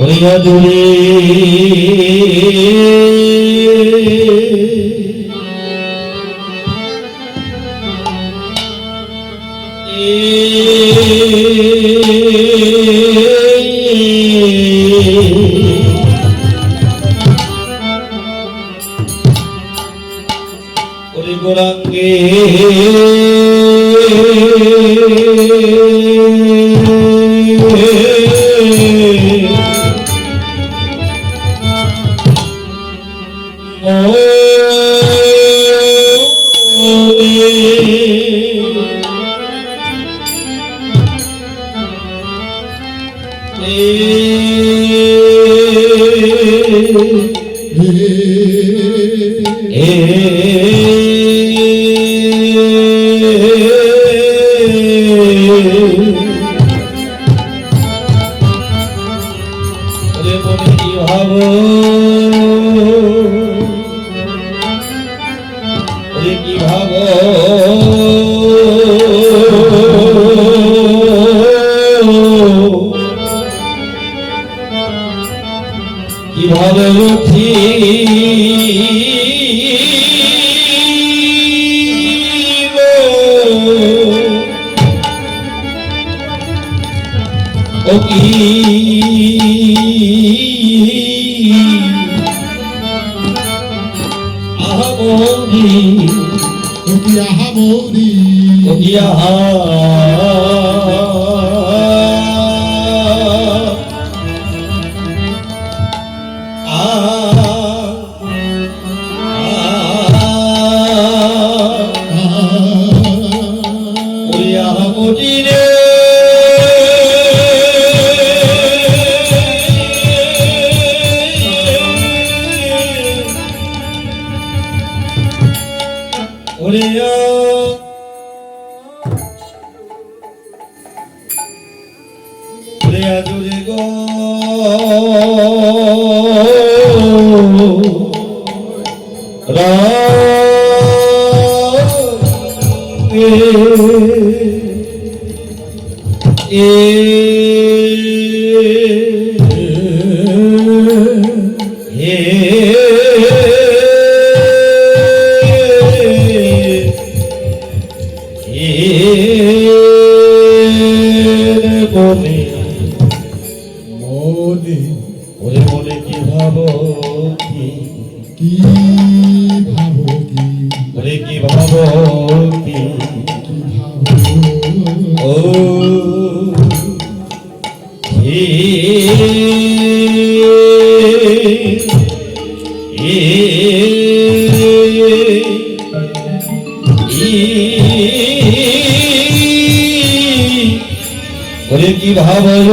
হইয়া দূরে গোরাঙ্গে কিভাবে উঠি ও কি আহামরি ও কি আহামরি ও কি আহা কি ভাবো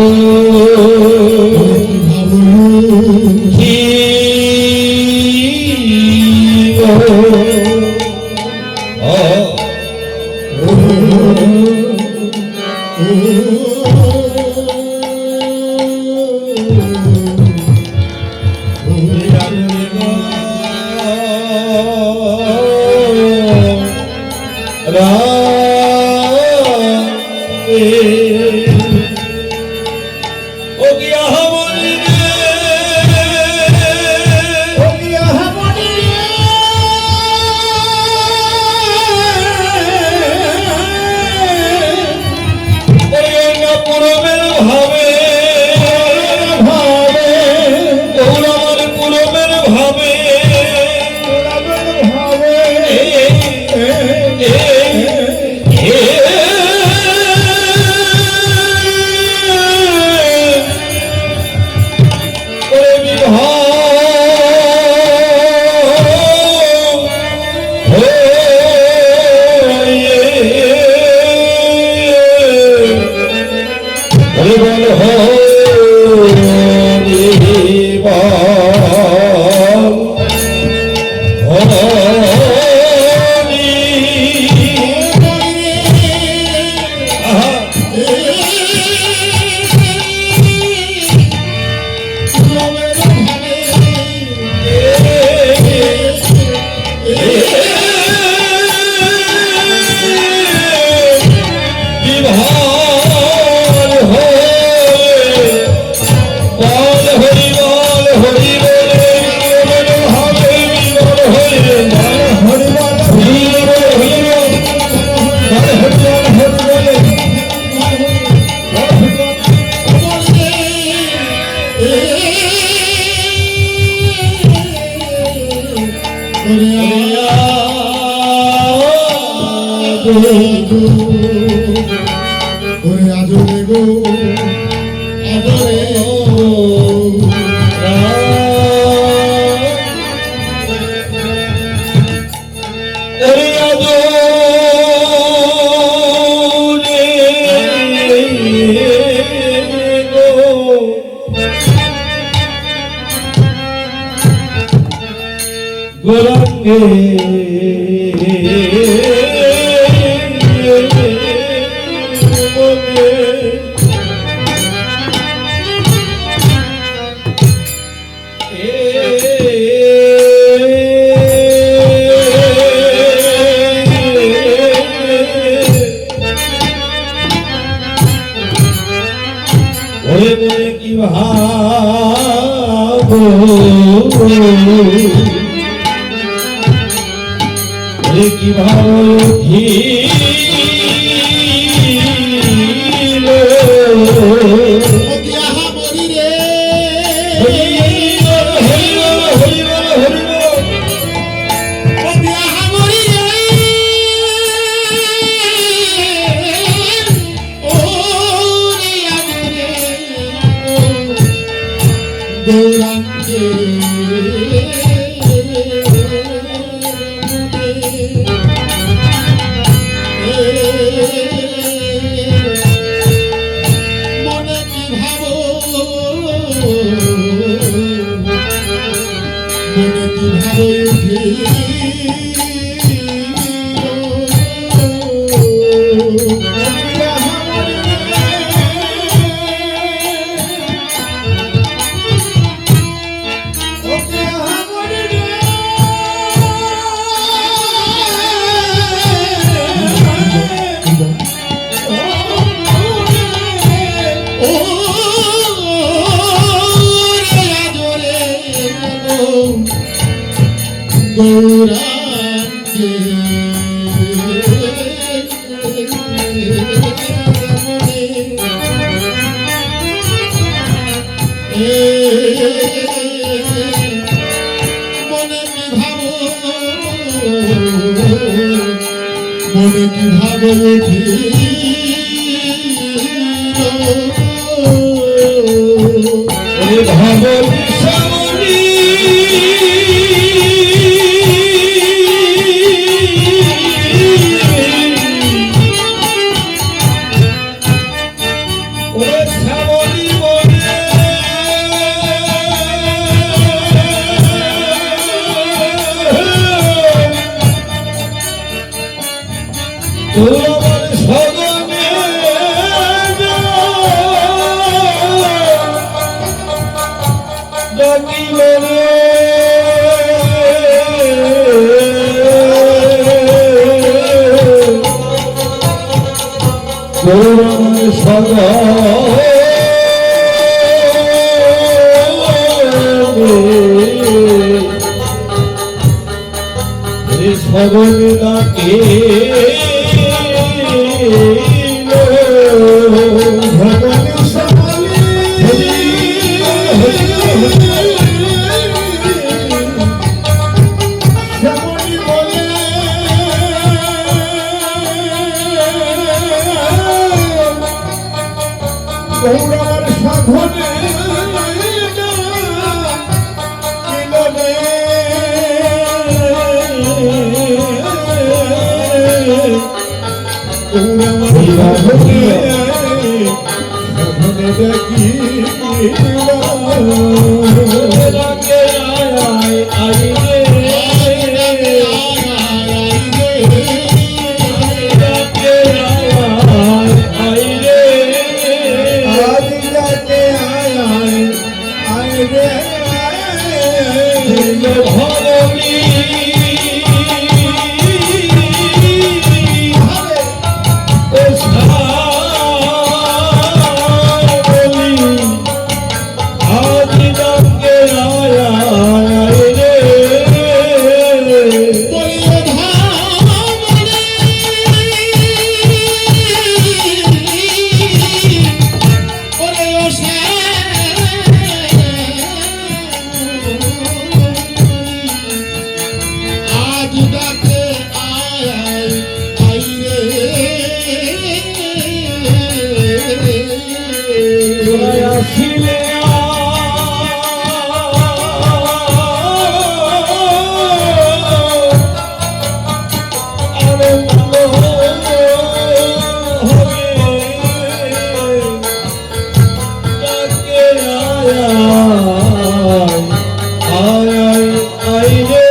আয় রে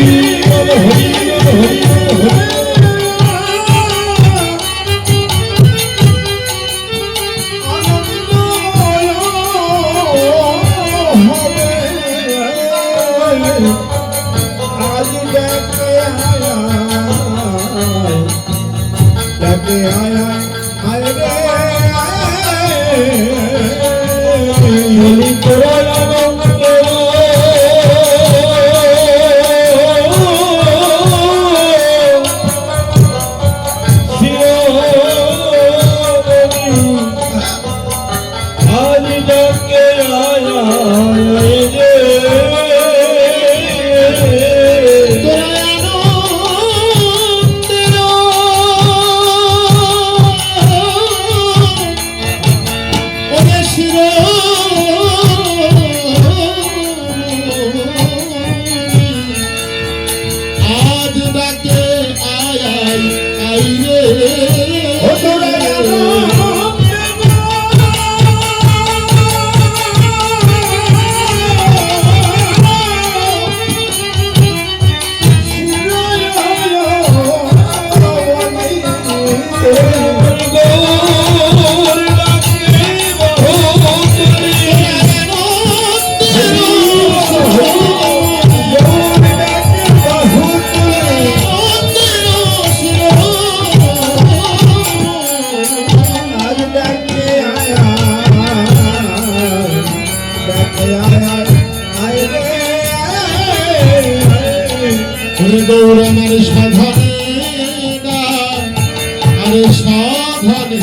হরি বল হরি বল হরি বল হরি গৌরমের সাধনে আরে সাধনে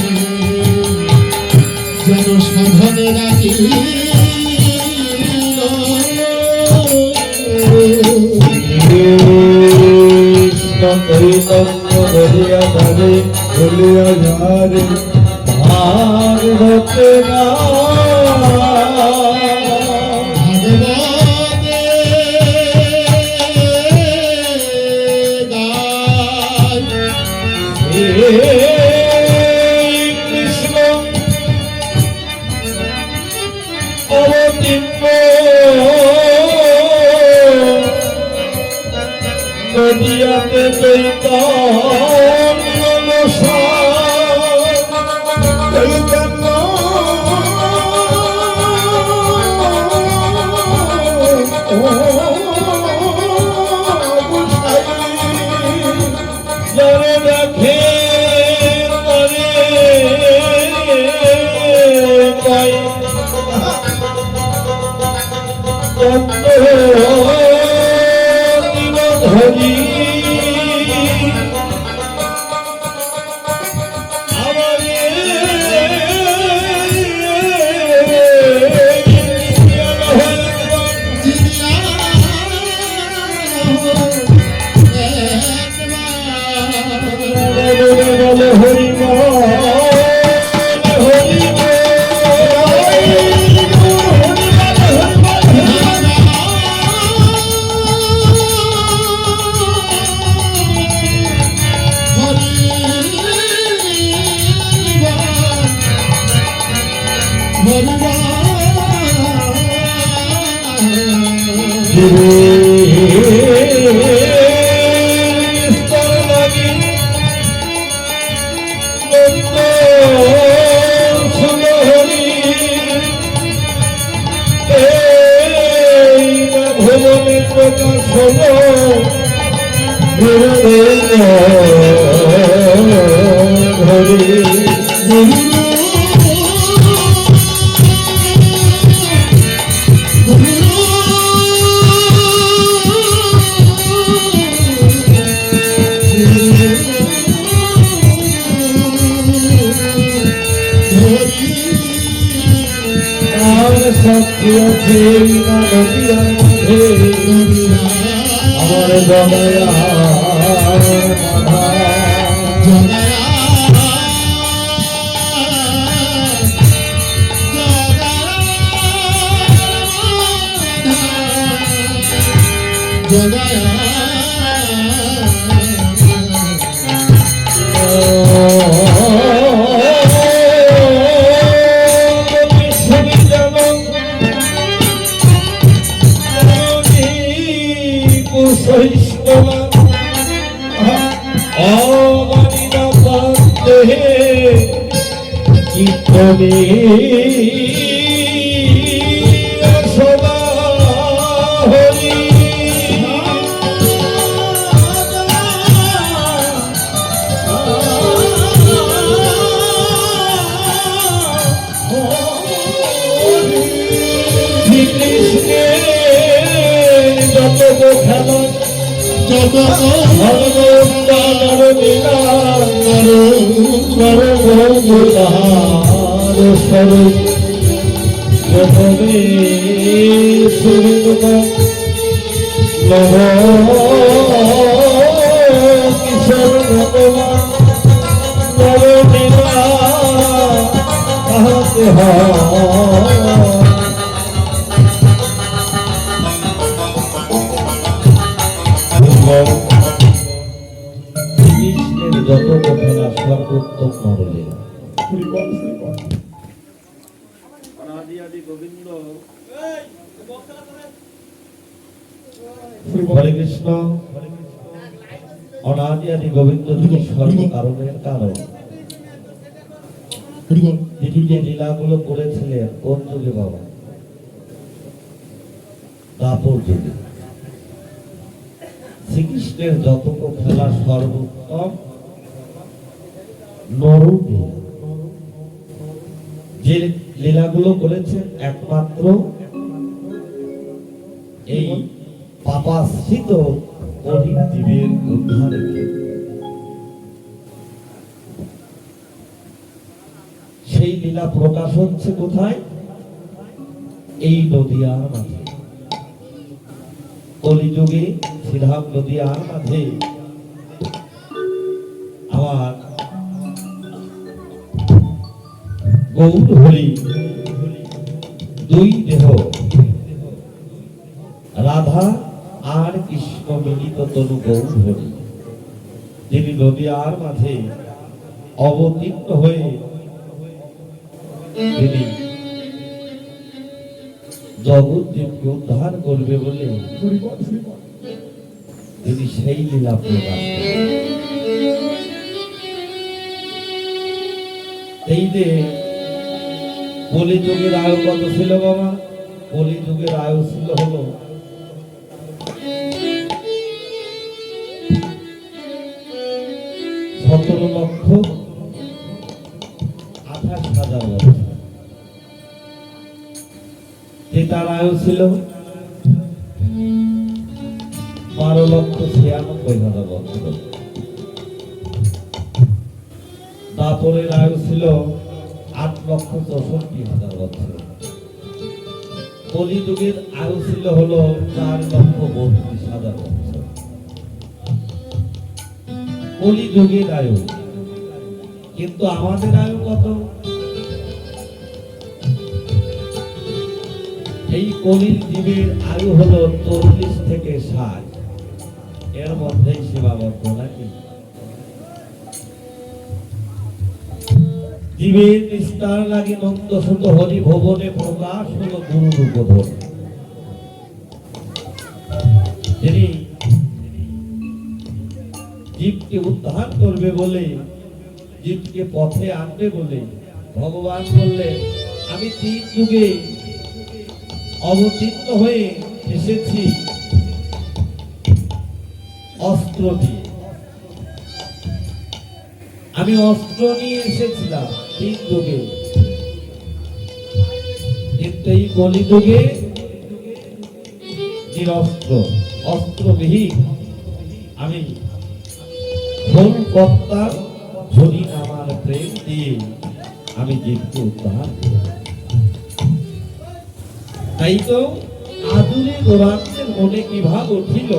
যেন সাধনে রাখি বলিয়া ধরে বলিয়া ঝারে আর ভক্তে না কৃষ্ণ অবতীর্ণ নদিয়াতে চৈতন্য যারা দেখে হরি হরি আমার দয়া চিত্তনে সদা হরি শ্রীকৃষ্ণের যত খেলা যত স্বরূপ প্রথমে কিশোর ভগবান নবলীলা কাহাতে হয় কৃষ্ণের যত কথা সর্বোত্তম নরলীলা অনাদি আদি গোবিন্দ হরে কৃষ্ণ অনাদি আদি গোবিন্দ তিনি সর্বকারণের কারণ তিনি যে লীলাগুলো করেছিলেন কোন যুগে বাবা? দাপর যুগে। শ্রীকৃষ্ণের যত খেলা সর্বোত্তম নরূপে যে লীলাগুলো করেছেন একমাত্র এই পাপাশ্রিত অধীন জীবের উদ্ধারের জন্য। সেই লীলা প্রকাশ হচ্ছে কোথায়? এই নদিয়ার মাঝে, কলিযুগে শ্রীধাম নদিয়ার মাঝে আমার গৌর হরি দুই দেহ রাধা আর কৃষ্ণ মিলিত তনু গৌর হরি তিনি নদিয়ার মাঝে অবতীর্ণ হয়ে তিনি জগৎজীবকে উদ্ধার করবে বলে তিনি সেই লীলা প্রকাশ করেন। এই যে কলিযুগের আয়ু কত ছিল বাবা? কলিযুগের আয়ু ছিল হলো 17,28,000 বছর। তার আয়ু ছিল 12,96,000 বছর। দাপরের আয়ু ছিল 8,64,000 বছর। কলিযুগের আয়ু ছিল হলো 4,32,000 বছর। কলিযুগের আয়ু, কিন্তু আমাদের আয়ু কত? এই কলির জীবের আয়ু হলো 40 থেকে 60, এর মধ্যেই সীমাবদ্ধ নাকি? জীবের নিস্তার লাগে নন্দ সুত হরি ভবনে প্রকাশ হলো গুরু রূপধর। যিনি জীবকে উদ্ধার করবে বলে, জীবকে পথে আনবে বলে ভগবান বললেন, আমি 3 যুগে অবতীর্ণ হয়ে এসেছি অস্ত্র দিয়ে। আমি অস্ত্র নিয়ে এসেছিলাম 3 যুগে, কিন্তু এই কলিযুগে নিরস্ত্র অস্ত্রবিহীন আমি ভোল কর্তার হরি আমার প্রেম দিয়ে আমি জীবকে উদ্ধার করি। তাই তো আদুরে গোরাঙ্গের মনে কি ভাব উঠিল,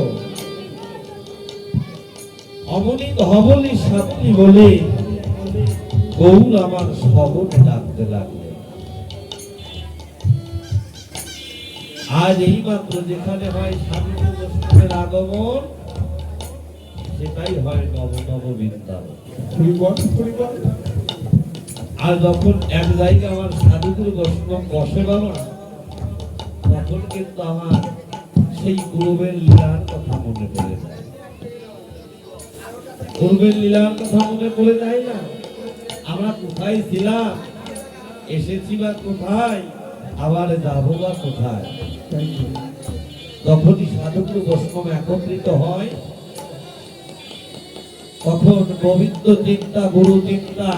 অমনি ধবলি সাতটি বলে গৌর আমার সবনে ডাকতে লাগলে। আজ এই মাত্র যেখানে হয় স্বামী বৈষ্ণবের আগমন, সেটাই হয় নব নব বৃন্দাবন। আর যখন এক জায়গায় আমার সাধুগুরু বৈষ্ণব বসে বাবা, তখন কিন্তু আমার সেই পূর্বের লীলার কথা মনে পড়ে যায়। পূর্বের লীলার কথা মনে পড়ে যায় না? আমরা কোথায় ছিলাম, এসেছি বা কোথায়, আবার যাবো বা কোথায়। যখনই সাধুগুরু বৈষ্ণব একত্রিত হয়, তখন গোবিন্দ চিন্তা, গুরু চিন্তা,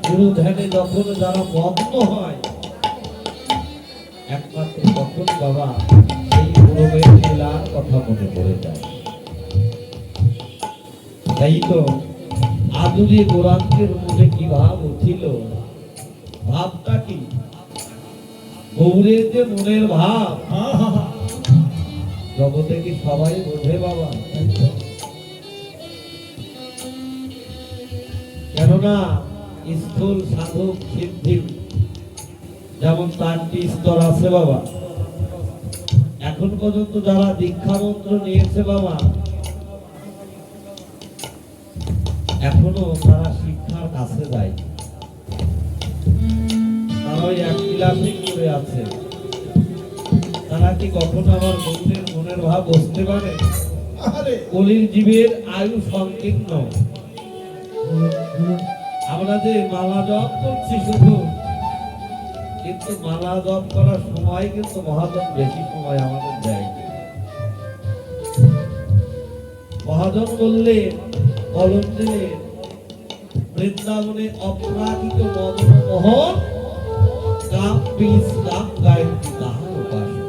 গুরু ধ্যানে যখন যারা মগ্ন হয়, একমাত্র তখন বাবা সেই গুরুবের লীলার কথা মনে পড়ে যায়। তাই তো আদুরি গোরাঙ্গের মনে কি ভাব উঠিল, ভাবটা কি? গৌরের যে মনের ভাব, জগতে কি সবাই বোঝে বাবা? কেননা স্থূল সাধক সিদ্ধি যেমন 4টি স্তর আছে বাবা। এখন পর্যন্ত যারা দীক্ষা মন্ত্র নিয়েছে বাবা, এখনো তারা শিক্ষার কাছে যায়, তারা ওই এক ক্লাসে করে আছে। তারা কি কখনো আমার গৌরের মনের ভাব বুঝতে পারে? কলির জীবের আয়ু সংকীর্ণ। আমরা যে মালা জপ করছি শুধু, কিন্তু মালা জপ করার সময় কিন্তু মহাজন বেশি সময় আমাদের দেয়। মহাজন বললে কলম দিলে বৃন্দাবনে অপরাধিত মদন মোহন কাম বীজ কাম গায়ত্রী তাহার উপাসনা।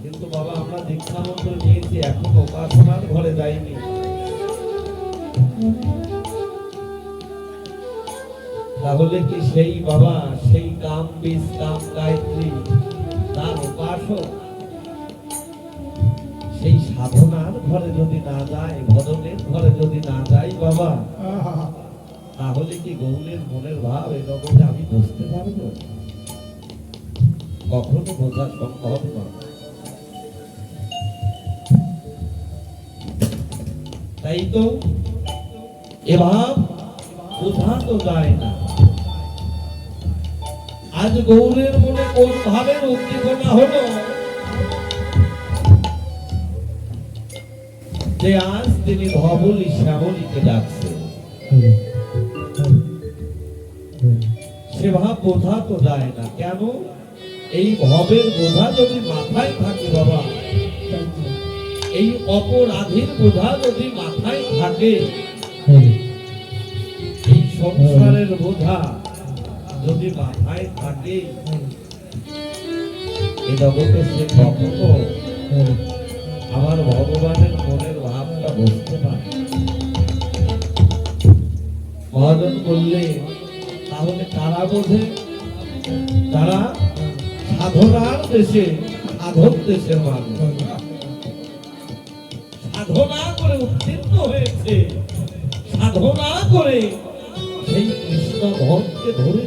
কিন্তু বাবা আমরা দীক্ষা মন্ত্র নিয়েছি, এখন উপাসনার ঘরে যাইনি। তাহলে কি সেই বাবা সেই কাম বীজ কাম গায়ত্রী তার উপাসক সেই সাধনার ঘরে যদি না যায়, ভজনের ঘরে যদি না যাই বাবা, তাহলে কি গৌরের মনের ভাব এরকম আমি বুঝতে পারবো? কখনো বোঝা সম্ভব নয়। তাই তো এ ভাব বোঝা তো যায় না। আজ গৌরের মনে কোন ভাবের উদ্দীপনা হলো যে আজ তিনি ধবলি শ্যামলীকে ডাকছেন, সে ভাব বোঝা তো যায় না। কেন? এই ভবের বোঝা যদি মাথায় থাকে বাবা, এই অপরাধীর বোঝা যদি মাথায় থাকে, এই সংসারের বোঝা যদি মাথায় থাকে, এই জগতে সে কখনো আমার ভগবানের মনের ভাবটা বুঝতে পারে। মহাজন বললে তাহলে কারা বোঝে? তারা সাধনার দেশে, সাধক দেশের মানুষ, সাধনা করে উত্তীর্ণ হয়েছে, সাধনা করে সেই কৃষ্ণ ভক্তকে ধরে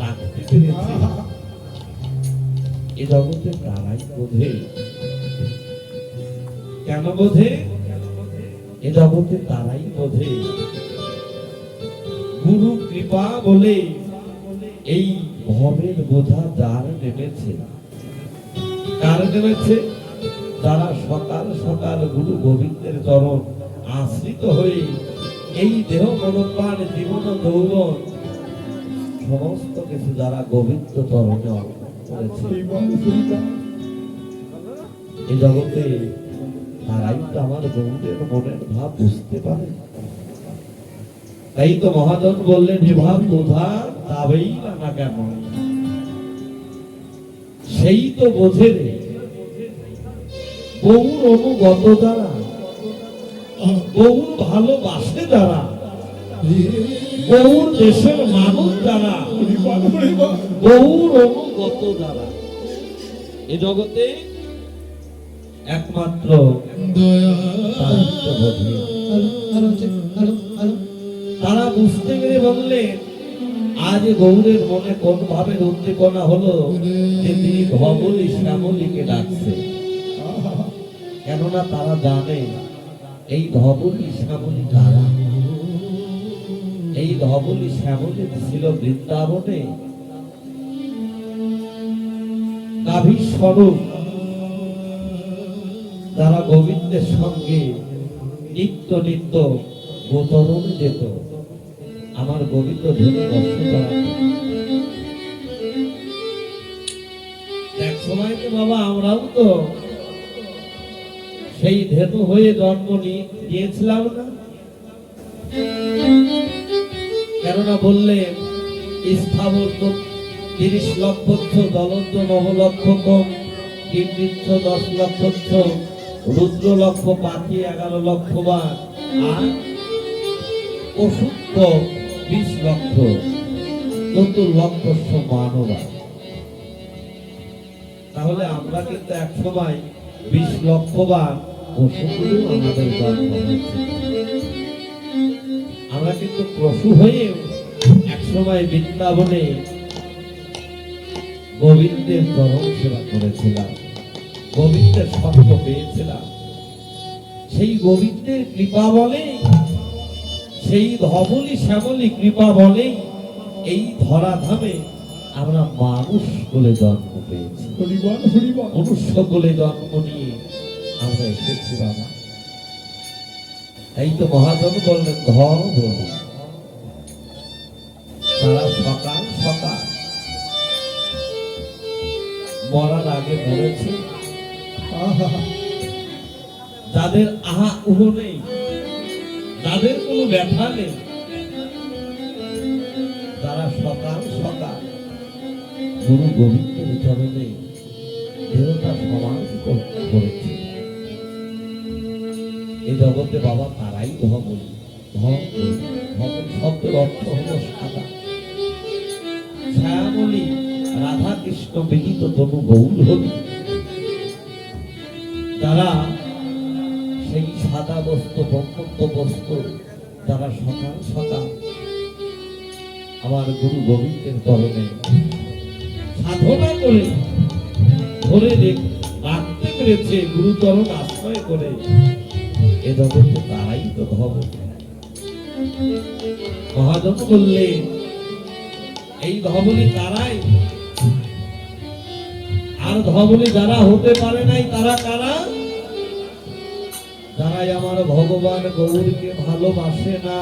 রাখতে পেরেছে। এ জগতে তারাই বোঝে। কেন বোঝে? এ জগতে তারাই বোঝে গুরু কৃপা বলে এই ভবের বোঝা যার নেমেছে। কার নেমেছে? যারা সকাল সকাল গুরু গোবিন্দের চরণ আশ্রিত হয়ে এই দেহ মনোপ্রাণ জীবন যৌবন সমস্ত কিছু যারা গোবিন্দ চরণে অর্পণ করেছে, এই জগতে তারাই তো আমার গৌরের মনের ভাব বুঝতে পারে। তাই তো মহাজন বললেন যে ভাব বোঝা যাবেই না কেন, সেই তো বোঝে রে। গৌর অনুগত যারা, গৌর ভালোবাসে যারা, গৌর দেশের মানুষ যারা, গৌর অনুগত যারা, এ জগতে একমাত্র তারা বুঝতে পেরে বললেন আজ গৌরের মনে কোন ভাবের উদ্দীপনা হলো যে তিনি ধবলি শ্যামলীকে ডাকছে। কেননা তারা জানে এই ধবলি শ্যামলী কারা। এই ধবলি শ্যামলী ছিল বৃন্দাবনে গাভীর স্বরূপ, যারা গোবিন্দের সঙ্গে নিত্য নিত্য গোচরণে যেত। আমার গোবিন্দ ধরে কষ্ট করা। এক সময় তো বাবা আমরাও তো সেই ধেনু হয়ে জন্ম নিয়েছিলাম না? কেননা বললেন স্থাবর 30 লক্ষ, দলন্ত 9 লক্ষ কম, কীর্তিচ্ছ 10 লক্ষ, রুদ্র লক্ষ, পাখি 11 লক্ষ বার, আর অসুস্থ 20 লক্ষ, 70 লক্ষ মানবা। তাহলে আমরা কিন্তু এক সময় 20 লক্ষ বার পশুগুলো আমাদের জন্ম হয়েছে। আমরা কিন্তু পশু হয়ে এক সময় বৃন্দাবনে গোবিন্দের চরণ সেবা করেছিলাম, গোবিন্দের সত্য পেয়েছিলাম। সেই গোবিন্দের কৃপা বলে, সেই ধবলি শ্যামলী কৃপা বলে এই ধরাধামে আমরা মানুষ বলে জন্ম পেয়েছি। মনুষ্য বলে জন্ম নিয়ে আমরা এসেছি বাবা। এই তো মহাজন বললেন ধর বলি। তারা সকাল সকাল মরার আগে মরেছে। যাদের আহা উহ নেই, যাদের কোনো ব্যথা নেই, তারা সকাল সকাল গুরু গোবিন্দের চরণে দেবতা সমাজ করেছে। এই জগতে বাবা তারাই ধবলি। ধবলি শব্দের অর্থ হল সাদা। শ্যামলী রাধা কৃষ্ণ মিলিত তনু গৌর হলি। তারা সেই সাদা বস্ত্র, ব্রহ্মত্ব বস্ত্র, তারা সকাল সকাল আমার গুরু গোবিন্দের চরণে সাধনা করে ধরে রাখতে পেরেছে, গুরুচরণ আশ্রয় করে। এ জগতে তারাই তো ধবলি। মহাজন বললেন এই ধবলি তারাই। আর ধবলি যারা হতে পারে নাই তারা কারা? যারাই আমার ভগবান গৌরকে ভালোবাসে না,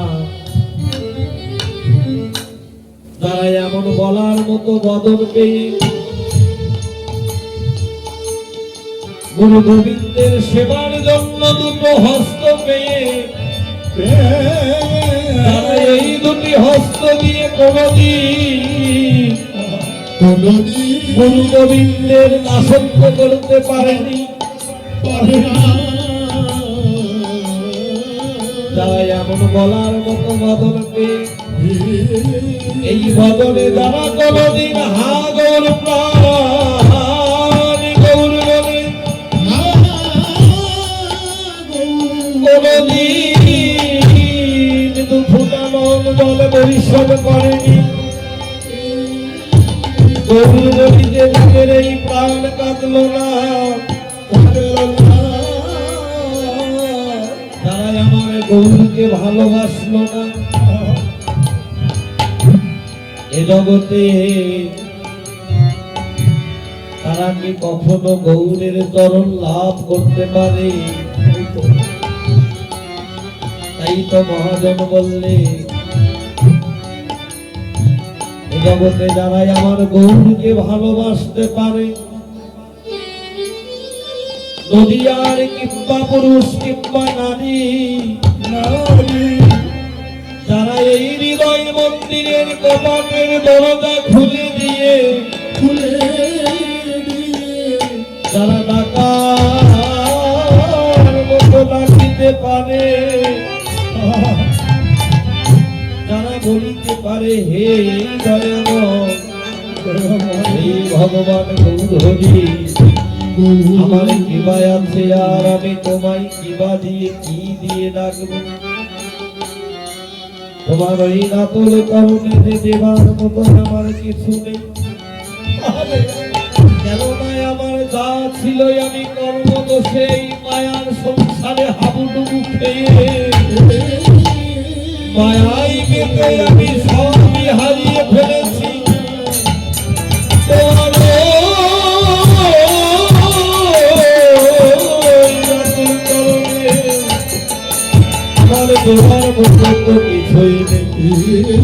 যারা এমন বলার মতো বদল পেয়ে গুরু গোবিন্দের সেবার জন্য দুটো হস্ত পেয়ে, তারা এই দুটি হস্ত দিয়ে কোনদিন গুরু গোবিন্দের দাসত্ব করতে পারেনি। যারা এমন বলার মতো বদল পেয়ে এই বদলে যারা কোনদিন হা গৌর প্রাণ গৌর বলে কোনদিন দুঃখটা মন বলে পরিশ্রম করেনি, গৌর বলি যে যুগের এই প্রাণ কাঁদল না, তারা আমার গৌরকে ভালোবাসলো না। এ জগতে তারা কি কখনো গৌরের চরণ লাভ করতে পারে? তাই তো মহাজন বললে এ জগতে যারাই আমার গৌরকে ভালোবাসতে পারে, নদীয়ার কিংবা পুরুষ কিংবা নারী, যারা এই হৃদয় মন্দিরের কপাটের দরজা খুলে দিয়ে যারা ডাকার মতো ডাকিতে পারে, যারা বলিতে পারে হে দয়াময়, হে ভগবান গৌর হরি, আমার কৃপা আছে আর আমি তোমায় কৃপা দিয়ে কি দিয়ে ডাকবো? তোমার ওই নাতুল করুণে দেবার মতো আমার কিছু নেই। কেননা আমার যা ছিল আমি কর্ম দোষে এই মায়ার সংসারে হাবুডুবু খেয়ে মায়াই পেতে আমি সবই হারিয়ে ফেলেছি। আমার দেবার মতো তো কিছুই নেই।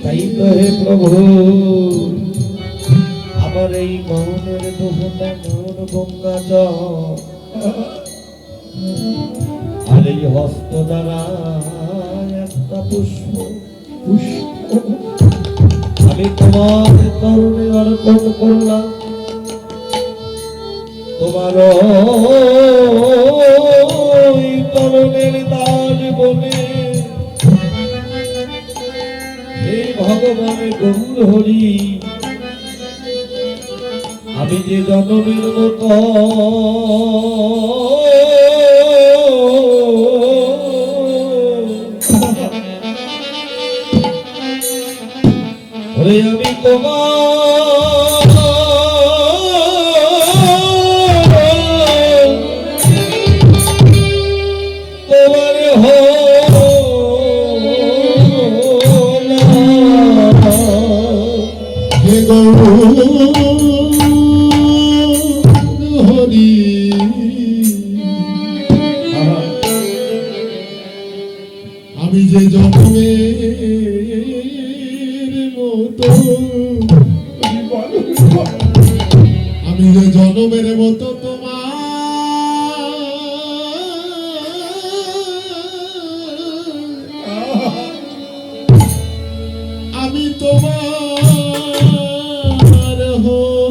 তাই তো হে প্রভু আমার এই মৌনের দুফোঁটা মৌন গঙ্গা জল আর এই হস্ত দ্বারা একটা পুষ্প আমি তোমার তরুণে অর্পণ করলাম তোমার ওই তরুণের দাস বলে হে ভগবানের গৌর হরি আমি যে জনমের মতো ওরে আমি তোমার হে গৌর হরি আমি যে জন্মের মতো আমি যে জন্মের মতো আমি তোমার হলাম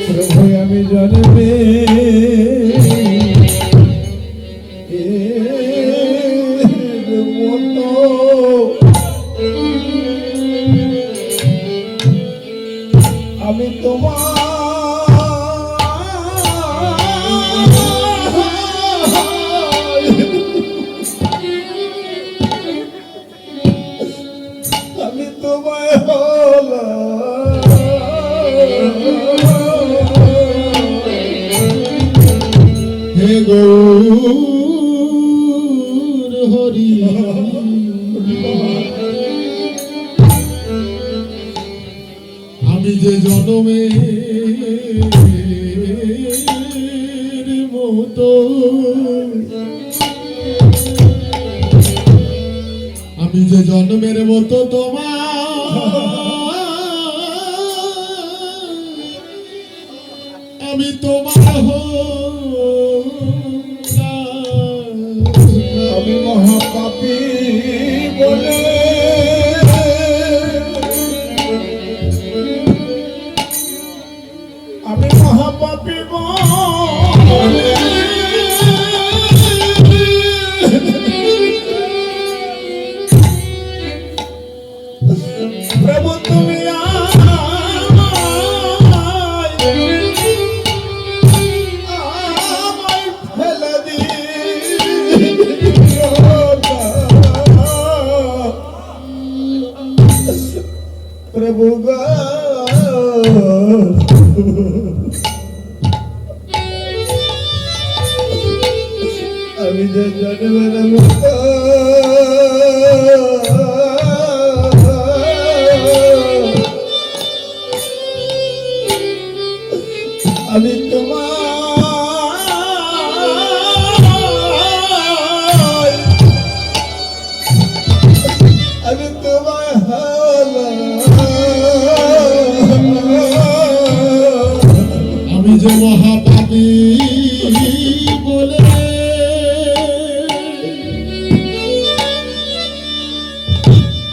প্রভু আমি জন্মে আমি আমি তোমায় হে গৌর হরি আমি যে জনমের মতো আমি যে জন্মের মতো আমি তোমার আমি মহাপাপী বলে আমি মহাপাপী বলে প্রভু তুমি ফেলে প্রভু আমি যে জন্মের মতো আমি আমি তোমায় আমি যে মহাপাপী বলে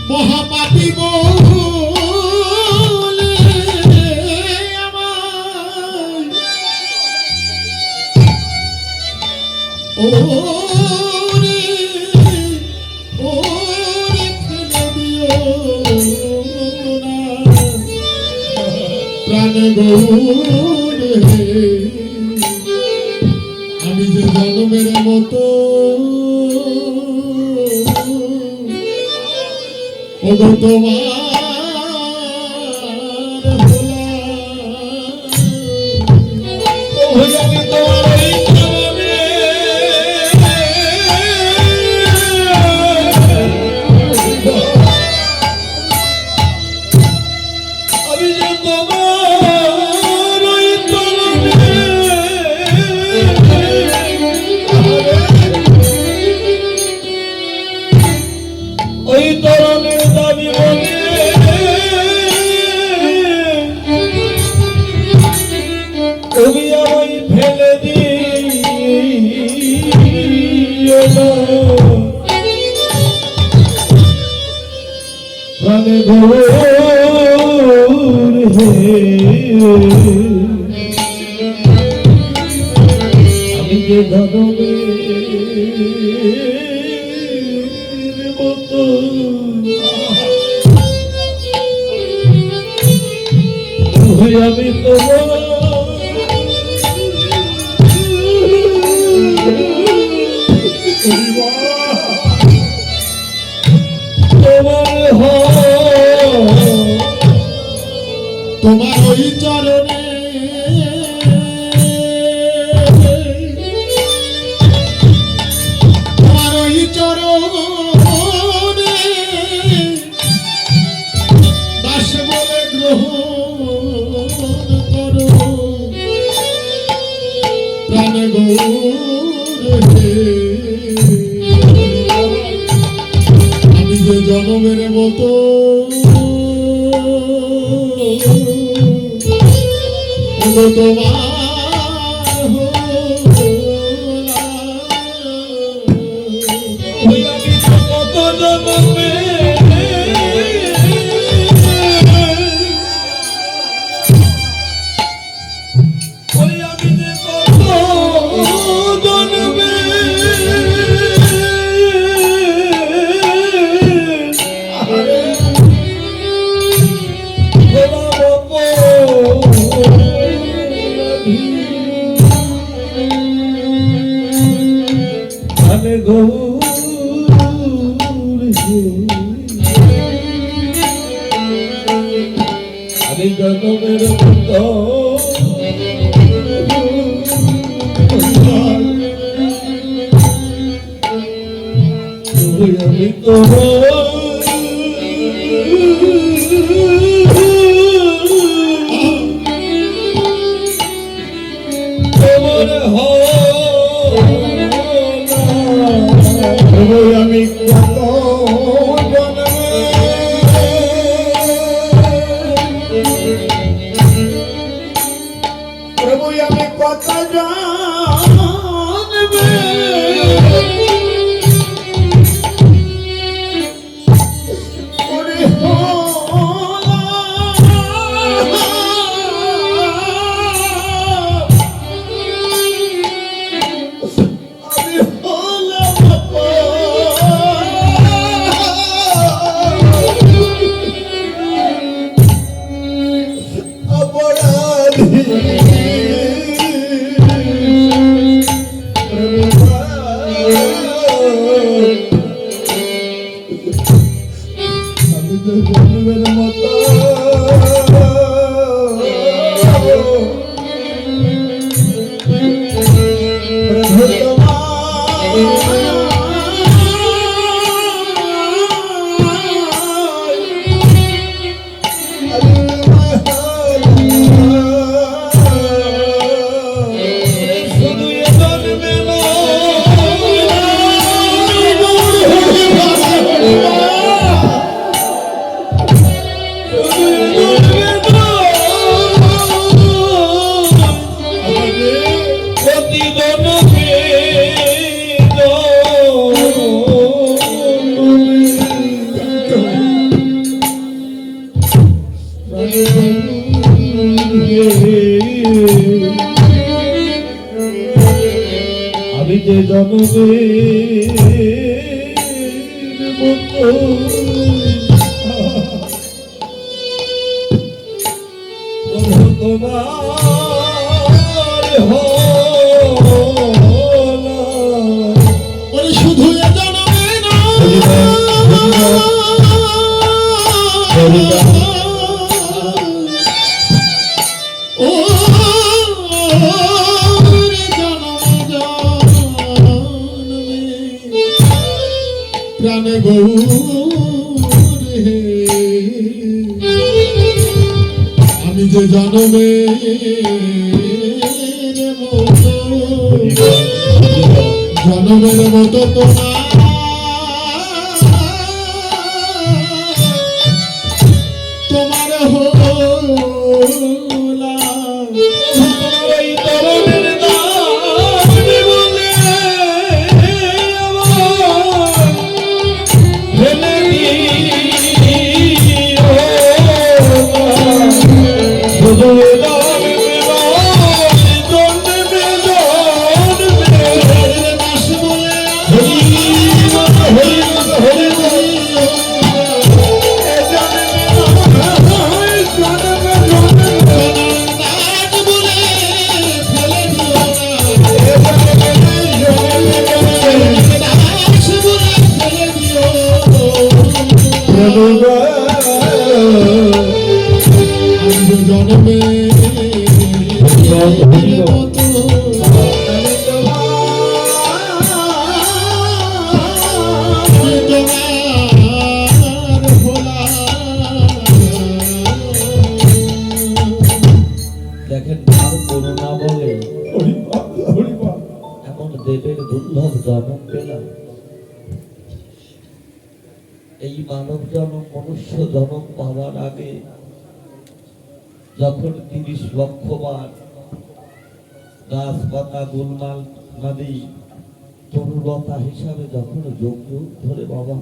মহাপাপী বলে ওরে ফেলে দিও না প্রাণ গৌর হে আমি যে জন্মের মতো ওগো তোমার আমি তোমার আমি যে তোমার ওই চরণে, ওই চরণের দাবি বলে তুমি আমায় ফেলে দিও না প্রাণে ঘোর হে। আমি যে জনমের মতো আমি তোমার তোমার ওই চরণে তোমার ওই চরণে দাস বলে গ্রহণ করো প্রাণে গৌর হে। আমি যে জনমের মতো তোমার আমি কত জন্মে আমি যে কত জন্মে আমি জনমের মতো আমি তোমার আমি কত প্রভু আমি কত জানবে ওরে হোলা আমি হোলা আমি যে জনমের মতো তোমার ওরে শুধু এ জনমে না ও প্রাণে গৌর হে। আমি যে জনমে জনমের মতো তোমার হলাম ওই তরণের দান বলে আমার ফেলে দিও না। শুধু জন্মে জন্মে জন্মে দাস বলে হরি হরি হরি দাস বলে ফেলে দিও না দাস বলে ফেলে দিও আমি যে জনমে দেখেন আর করুণা বলে এমন দেবের দুর্লভ জন্ম পেলাম। এই মানব জন্ম মনুষ্য জন্ম পাওয়ার আগে যখন ৩০ লক্ষ বার গাছপাতা গোলমাল নদী তরুলতা হিসাবে যখন যোগ যোগ ধরে বাবা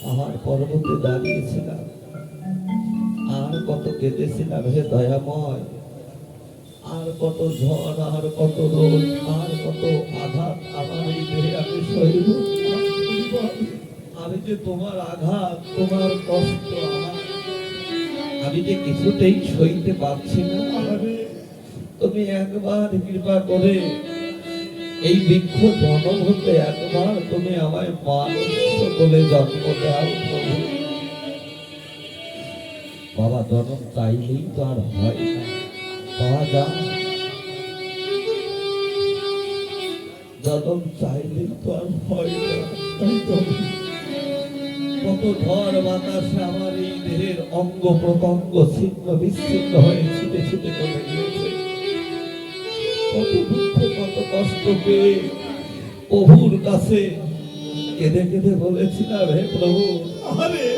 আমার পর্বতে দাঁড়িয়েছিলাম, আর কত কেঁদেছিলাম হে দয়াময়, আর কত ঝড়, আর কত রোদ, আর কত আঘাত আমার এই দেহে আমি সইব। আমি যে তোমার আঘাত, তোমার কষ্ট আমি যে কিছুতেই সইতে পারছি না। তুমি একবার কৃপা করে এই বৃক্ষ জন্ম হতে একবার তুমি আমায় মানুষ বলে জন্ম দাও প্রভু। বাবা জন্ম চাইলেই তো আর হয় না, পাওয়া যায় জন্ম চাইলেই তো আর হয় না। কত ঝড় বাতাসে আমার এই দেহের অঙ্গ প্রত্যঙ্গ ছিন্ন বিচ্ছিন্ন হয়ে ছিটে ছিটে চলে গিয়েছে। কত দুঃখ কত কষ্ট পেয়ে প্রভুর কাছে কেঁদে কেঁদে বলেছিলাম হে প্রভু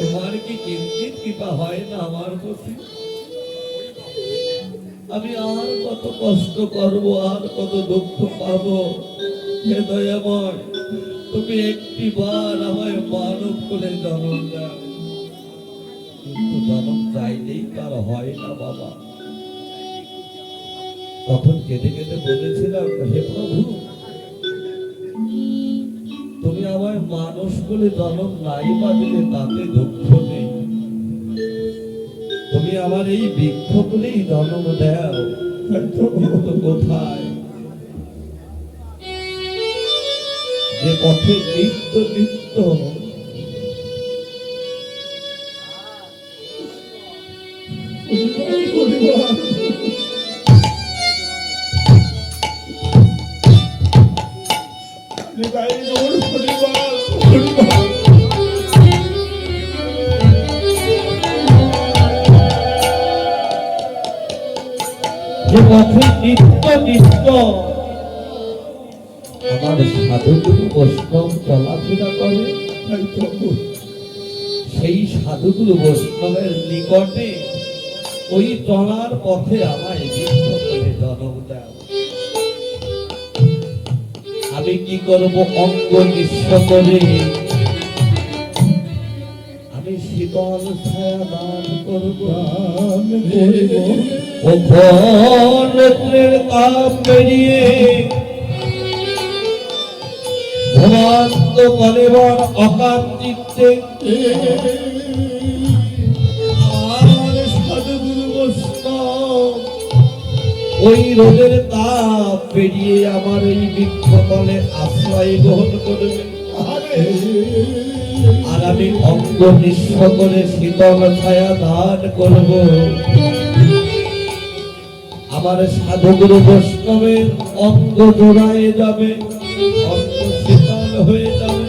তোমার কি কিঞ্চিত কৃপা হয় না আমার প্রতি? আমি আর কত কষ্ট করব, আর কত দুঃখ পাবো। হে দয়াময় তুমি একটি বার আমায় মানব করে জন্ম দাও। কিন্তু জন্ম চাইলেই তার হয় না বাবা। তখন কেঁদে কেঁদে বলেছিলাম হে প্রভু তুমি আমায় মানুষ বলে জন্ম নাই বা দিলে তাতে দুঃখ নেই, তুমি আমার এই বৃক্ষ বলেই জন্ম দাও। কিন্তু কোথায় যে পথে নিত্য নিত্য যে পথে নিত্য নিত্য আমার সাধুগুরু বৈষ্ণব চলাফেরা করে, সেই সাধুগুরু বৈষ্ণবের নিকটে ওই চলার পথে আমায় বৃক্ষ করে জন্ম দাও। আমি কি করব অঙ্গ নিঃস্ব করে? আমি শীতল ছায়া দান করব, ও ঘন রাত্রের তাপ পেরিয়ে ঘুমান্ত কলেবর অকাল চিত্তে আর সাধুগুরু বৈষ্ণব ওই রোদের তাপ পেরিয়ে আমার এই বৃক্ষতলে আশ্রয় গ্রহণ করবে। আর আমি অঙ্গ নিঃস্ব করে শীতল ছায়া দান করব। আমার সাধুগুরু বৈষ্ণবের অঙ্গ জোড়ায় যাবে, অঙ্গ শীতল হয়ে যাবে।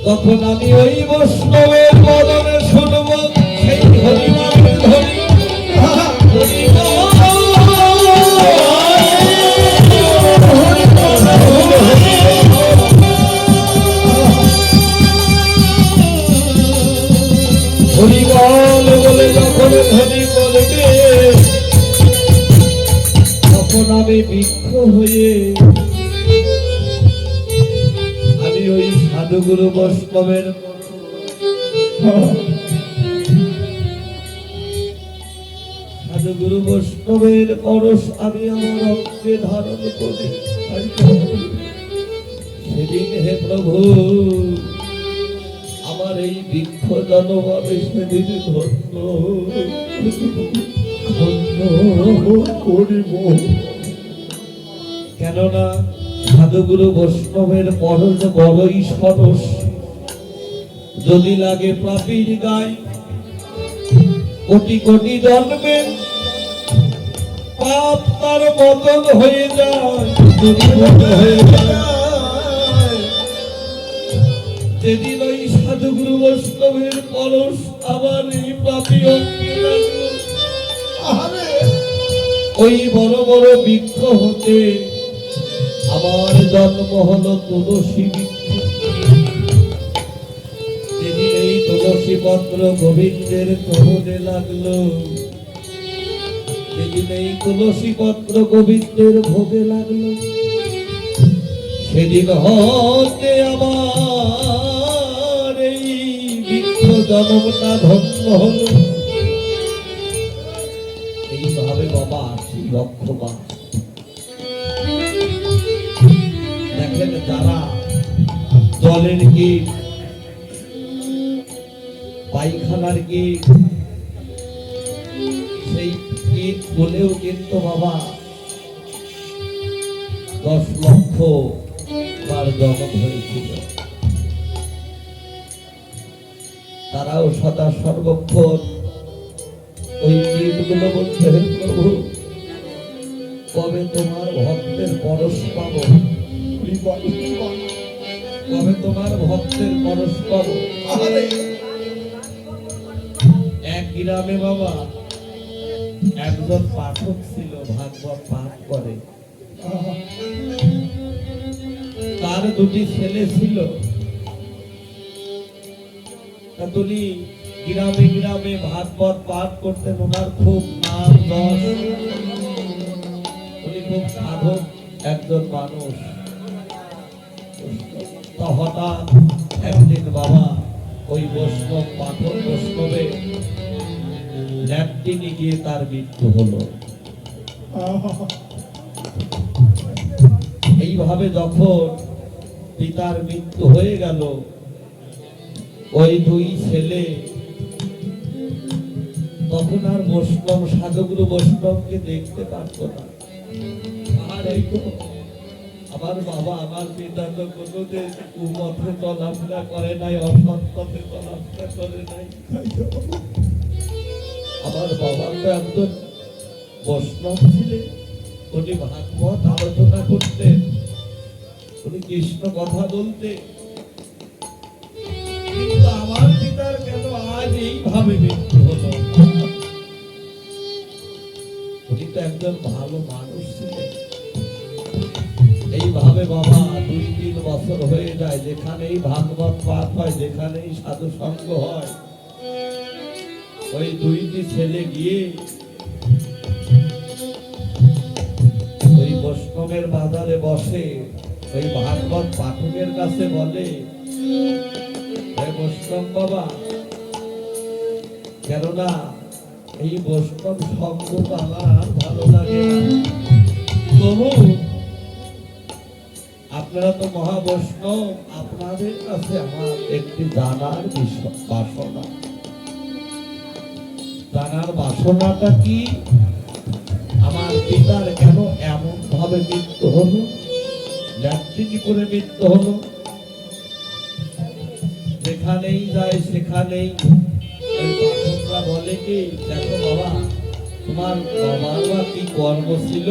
তখন আমি ওই বৈষ্ণবের বদনে শুনব সেই হরি নামের ধ্বনি হরি হরিবল বলে যখন ধ্বনি বলবে তখন আমি বৃক্ষ হয়ে আমি ওই সাধুগুরু বৈষ্ণবের সাধুগুরু বৈষ্ণবের পরশ আমি আমার অঙ্গে ধারণ করি। সেদিন হে প্রভু আমার এই বৃক্ষ জন্ম আমি সেদিন ধন্য করিব। কেননা সাধুগুরু বৈষ্ণবের পরশ বড়ই সরস, যদি লাগে পাপীর গায় কোটি কোটি জন্মে পাপ তার বদল হয়ে যায়, দুর্বল হয়ে যায়। যেদিন ওই সাধুগুরু বৈষ্ণবের পরশ আমার এই পাপী অঙ্গে লাগলো, ওই বড় বড় বৃক্ষ হতে আমার জন্ম হলো তুলসী বৃক্ষ। যেদিন এই তুলসী পত্র গোবিন্দের চরণে লাগলো, যেদিন এই তুলসী পত্র গোবিন্দের ভোগে লাগলো, সেদিন হতে আমার এই বৃক্ষ জন্মটা ধন্য হলো। এইভাবে বাবা ৮০ লক্ষ বার দেখেন, যারা জলের গীত, পায়খানার গীত, সেই গীত বলেও কিন্তু বাবা ১০ লক্ষ বার জগৎ হয়েছিল। তারাও সদা সর্বক্ষণ ওই গীতগুলো বলছে, হে প্রভু কবে তোমার ভক্তের পরশ পাবো, কবে তোমার ভক্তের পরশ পাবো। এক গ্রামে বাবা একজন পাঠক ছিল, ভাগবত পাঠ করে। তার 2টি ছেলে ছিল। তিনি গ্রামে গ্রামে ভাগবত পাঠ করতেন। ওনার খুব নাম যশ, উনি খুব সাধক একজন মানুষ। তা হঠাৎ একদিন বাবা ওই বৈষ্ণব পাঠক বৈষ্ণবে ল্যাট্রিনে গিয়ে তার মৃত্যু হলো। এইভাবে যখন পিতার মৃত্যু হয়ে গেল, ওই 2 ছেলে তখন আর বৈষ্ণব সাধুগুরু বৈষ্ণবকে দেখতে পারত না। আর এই তো আমার বাবা, আমার পিতা তো কোনোদিন কুপথে চলাফেরা করে নাই, অসৎ পথে চলাফেরা করে নাই। আমার বাবা তো একজন বৈষ্ণব ছিলেন, উনি ভাগবত আলোচনা করতেন, উনি কৃষ্ণ কথা বলতেন। কিন্তু আমার পিতার কেন আজ এইভাবে মৃত্যু হলো? উনি তো একজন ভালো মানুষ ছিলেন। এইভাবে বাবা 2-3 বছর হয়ে যায়, যেখানেই ভাগবত পাঠ হয়, যেখানেই সাধু সঙ্গ হয়, ওই 2টি ছেলে গিয়ে ওই বৈষ্ণবের বাজারে বসে, ওই ভাগবত পাঠকের কাছে বলে, বৈষ্ণব বাবা, কেননা এই বৈষ্ণব সঙ্গ আমার ভালো লাগে না। তবু আপনারা তো মহাবৈষ্ণব, আপনাদের কাছে আমার একটি জানার বাসনা। জানার বাসনাটা কি? আমার পিতার কেন এমন ভাবে মৃত্যু হলো, ল্যাট্রিন করে মৃত্যু হলো? যেখানেই যায় সেখানেই ওই পাঠকরা বলে কি, দেখো বাবা, তোমার বাবার বা কি কর্ম ছিল,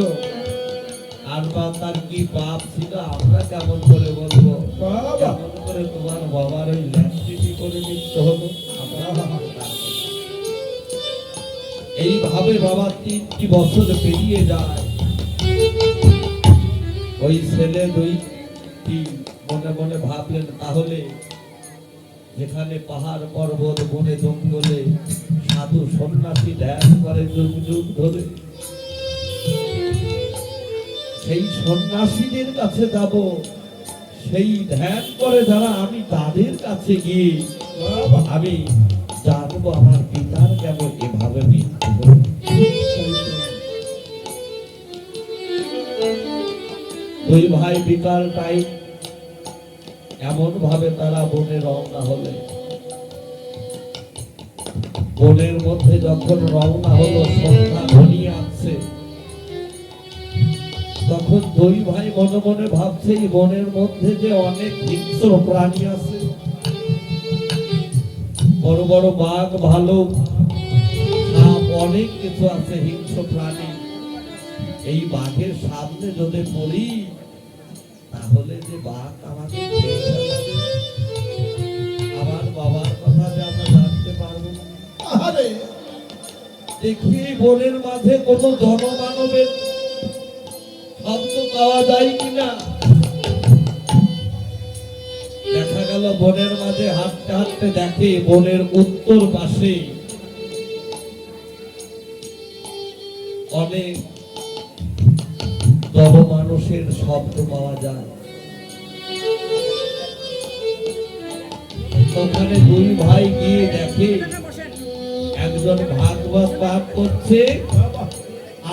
আর বা তার কি পাপ ছিল, আমরা কেমন করে বলবো? কেমন করে তোমার বাবার ওই ল্যাট্রিন করে মৃত্যু হলো? আমরা এইভাবে বাবা 3টি বছর পেরিয়ে যায়। ওই ছেলে দুইটি মনে মনে ভাবলেন, তাহলে যেখানে পাহাড় পর্বত বনে জঙ্গলে সাধু সন্ন্যাসী ধ্যান করে যুগ যুগ ধরে, সেই সন্ন্যাসীদের কাছে যাব, সেই ধ্যান করে যারা, আমি তাদের কাছে গিয়ে আমি জানবো আমার পিতার কেমন এভাবে মৃত্যু হলো। দুই ভাই বিকাল টাইম এমন ভাবে তারা বনে রওনা হলেন। বনের মধ্যে যখন রওনা হলো, সন্ধ্যা ঘনিয়ে আসছে, তখন দুই ভাই মনে মনে ভাবছে এই বনের মধ্যে যে অনেক হিংস্র প্রাণী আছে, বড় বড় বাঘ, ভালুক, সাপ, অনেক কিছু আছে হিংস্র প্রাণী। এই বাঘের সামনে যদি পড়ি, তাহলে যে বাঘ আমাকে খেয়ে ফেলবে, আমার বাবার কথা যে আমরা জানতে পারবো না। আরে দেখি বনের মাঝে কোনো জনমানবের শব্দ পাওয়া যায় কিনা। দেখা গেল বনের মাঝে হাঁটতে হাঁটতে দেখে বনের উত্তর পাশে অনেক জনমানুষের শব্দ পাওয়া যায়। ওখানে দুই ভাই গিয়ে দেখে একজন ভাগবত পাঠ করছে,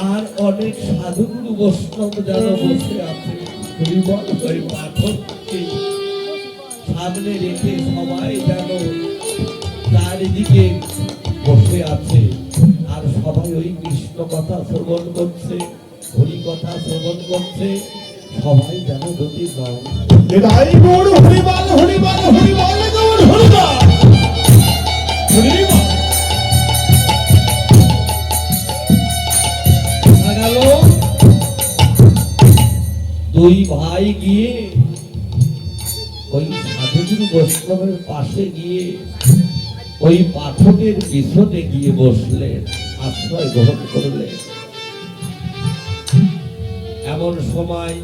আর অনেক সাধুগুরু বৈষ্ণব যেন বসে আছে। ওই পাঠককে সামনে রেখে সবাই যেন চারিদিকে বসে আছে, আর সবাই ওই কৃষ্ণ কথা শ্রবণ করছে, হরি কথা শ্রবণ করছে, সবাই যেন যদি এটাই গৌর হরিবাল হরিবাল হরিবাল গৌর হরিবাল হরিবাল। গেল দুই ভাই গিয়ে ওই সাধুগুরু বৈষ্ণবের পাশে গিয়ে ওই পাঠকের পিছনে গিয়ে বসলেন, আশ্রয় গ্রহণ করলেন। এমন সময়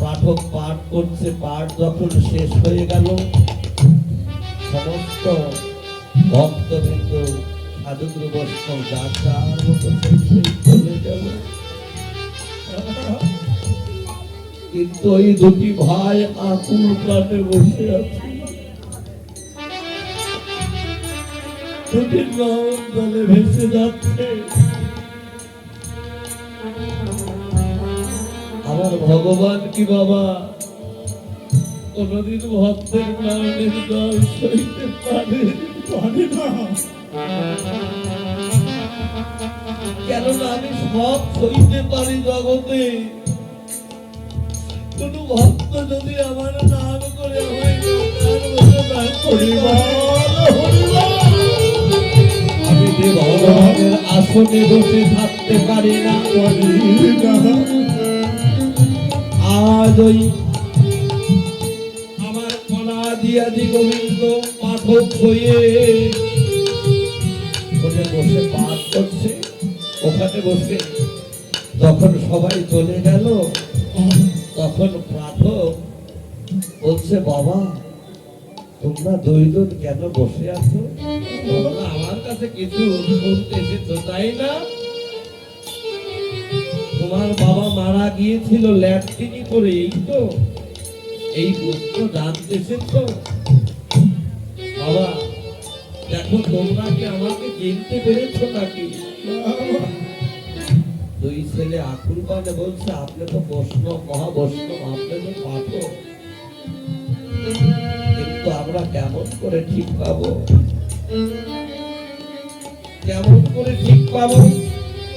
পাঠক পাঠ করছে, পাঠ যখন শেষ হয়ে গেল, সমস্ত ভক্তবৃন্দ সাধুগুরু বৈষ্ণব যার যার মতো চলে গেল। কিন্তু ওই দুটি ভাই আকুল প্রাণে বসে আছে, দুটি নয়ন জলে ভেসে যাচ্ছে। আমার ভগবান কি বাবা কোনদিন ভক্তের নয়নের জল সইতে পারে না কেননা আমি সব সইতে পারি জগতে, কোন ভক্ত যদি আমার নাম করে আমায় তার মধ্যে দান করিবে, আমি যে ভগবানের আসনে বসে থাকতে পারি না। আজ ওই আমার অনাদি গোবিন্দ পাঠক হয়ে বসে পাঠ করছে, ওখানে বসে যখন সবাই চলে গেল, তখন পাঠক বলছে, বাবা তোমরা দুইজন কেন বসে আছো? তোমরা আমার কাছে কিছু শুনতে এসেছো তাই না? তোমার বাবা মারা গিয়েছিল ল্যাট্রিনি করে, এই তো এই প্রশ্ন জানতে এসেছো? বাবা দেখো তোমরা কি আমাকে চিনতে পেরেছো নাকি? দুই ছেলে আকুল পানে বলছে, আপনি তো বৈষ্ণব, মহাবৈষ্ণব, আপনি তো পাঠক, কিন্তু আমরা কেমন করে ঠিক পাবো, কেমন করে ঠিক পাবো?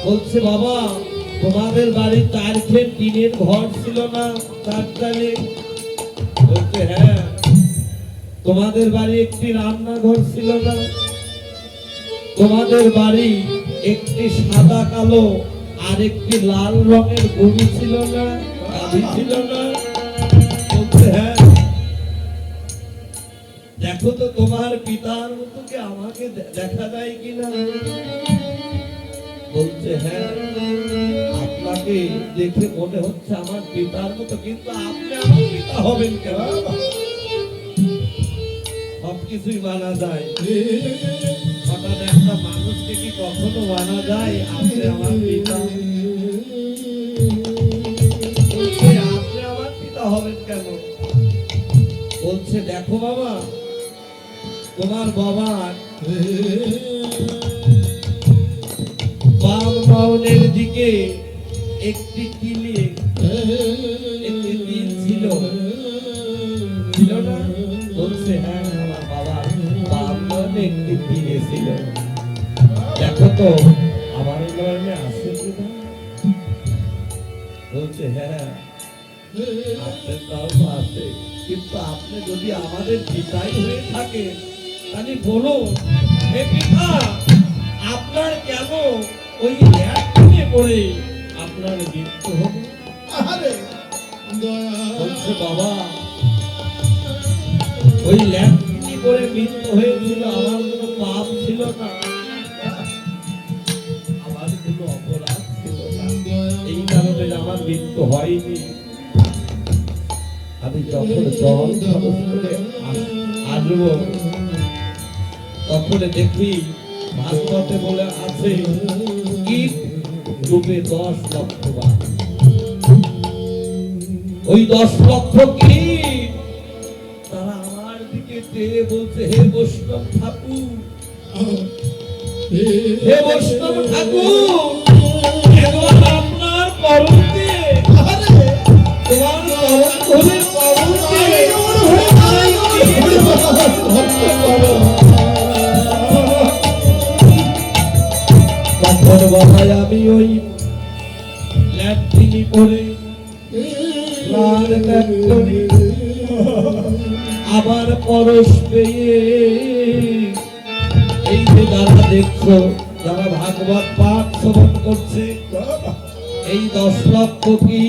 বলছে, বাবা তোমাদের বাড়ির 4 ফের টিনের ঘর ছিল না, 4 চালে? বলছে, হ্যাঁ। তোমাদের বাড়ি একটি রান্নাঘর ছিল না? তোমাদের বাড়ি একটি সাদা কালো আর একটি লাল রঙের গরু ছিল না, গাভী ছিল না? বলছে, হ্যাঁ। দেখো তো তোমার পিতার মতো কি আমাকে দেখা যায় কিনা? বলছে হ্যাঁ, আপনাকে দেখে মনে হচ্ছে আমার পিতার মতো, কিন্তু আপনি আমার পিতা হবেন কেন? সবকিছুই মানা যায়, হঠাৎ একটা মানুষকে কি কখনো মানা যায় আপনি আমার পিতা? বলছে আপনি আমার পিতা হবেন কেন? বলছে দেখো বাবা, তোমার বাবার বাম বাউনের দিকে একটি তিলে একটি তিল ছিল, ছিল না? বলছে হ্যাঁ, আমার বাবার বাম বাউনে একটি তিলে ছিল। দেখো তো আমার বাউনে আছে কিনা? বলছে হ্যাঁ, আপনার তাও আছে, কিন্তু আপনি যদি আমাদের পিতাই হয়ে থাকে তাহলে বলুন, হে পিতা, আপনার কেন ওই ল্যাট্রিনে পড়ে আপনার মৃত্যু হবে? আরে দয়া বলছে বাবা, ওই ল্যাট্রিনে পড়ে মৃত্যু হয়েছিল, আমার কোনো পাপ ছিল না, আমার কোনো অপরাধ ছিল না, এই কারণে আমার মৃত্যু হয়নি। আমি যখন জল খরচ করে আসবো তখন দেখি ভাগবতে বলে আছে কীট ডুবে 10 লক্ষ বার। ওই 10 লক্ষ কীট তারা আমার দিকে চেয়ে বলছে, হে বৈষ্ণব ঠাকুর, হে বৈষ্ণব ঠাকুর, একবার আপনার পরম দিয়ে তোমার পরম ধরে পরম দিয়ে ভক্ত করো। তখন বাবাই আমি ওই ল্যাট্রিনে পড়ে প্রাণ ত্যাগ করি, আবার পরশ পেয়ে এই যে যারা দেখছো, যারা ভাগবত পাঠ শ্রবণ করছে, এই 10 লক্ষ কি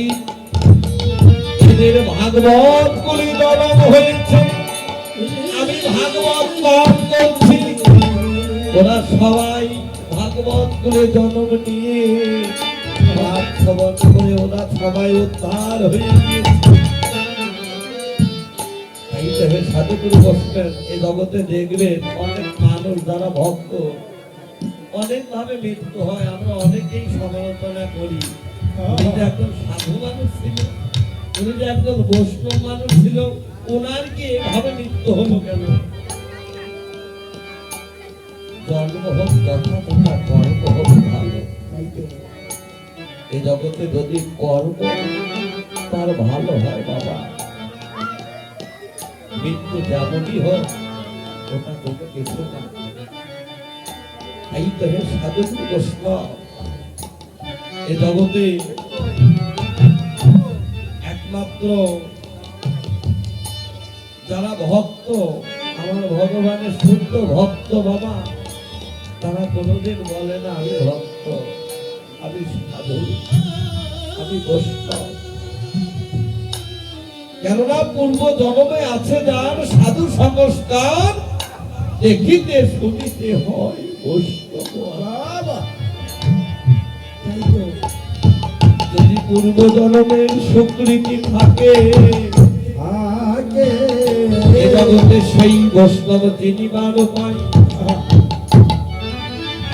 এদের ভাগবত গুলি জন্ম হয়েছে, আমি ভাগবত পাঠ করছি, ওরা সবাই ভাগবত গুলি জন্ম নিয়ে পাঠ শ্রবণ করে ওরা সবাই উদ্ধার হয়ে গিয়েছে। সাধুগুরু বসবেন এই জগতে দেখবেন অনেক মানুষ যারা ভক্ত অনেক ভাবে মৃত্যু হয়, আমরা অনেকেই সমালোচনা করি, উনি যে একজন সাধু মানুষ ছিল, উনি যে একজন বৈষ্ণব মানুষ ছিল, ওনার কি এভাবে মৃত্যু হলো কেন? জন্ম হোক যথা তথা, কর্ম হোক ভালো। এই জগতে যদি কর্ম তার ভালো হয় বাবা, মৃত্যু যেমনই হোক ওটা কোনো কিছু না। এই তো হে সাধুগুরু বৈষ্ণব, এ জগতে একমাত্র যারা ভক্ত, আমার ভগবানের শুদ্ধ ভক্ত বাবা, তারা কোনোদিন বলে না আমি ভক্ত, আমি সাধু, আমি বৈষ্ণব। কেননা পূর্ব জন্মে আছে যার সাধু সংস্কার, দেখিতে শুনিতে হয় বৈষ্ণব। বাবা যদি পূর্ব জন্মের স্বীকৃতি থাকে, আগে এ জগতে সেই বৈষ্ণব চিনিবার উপায়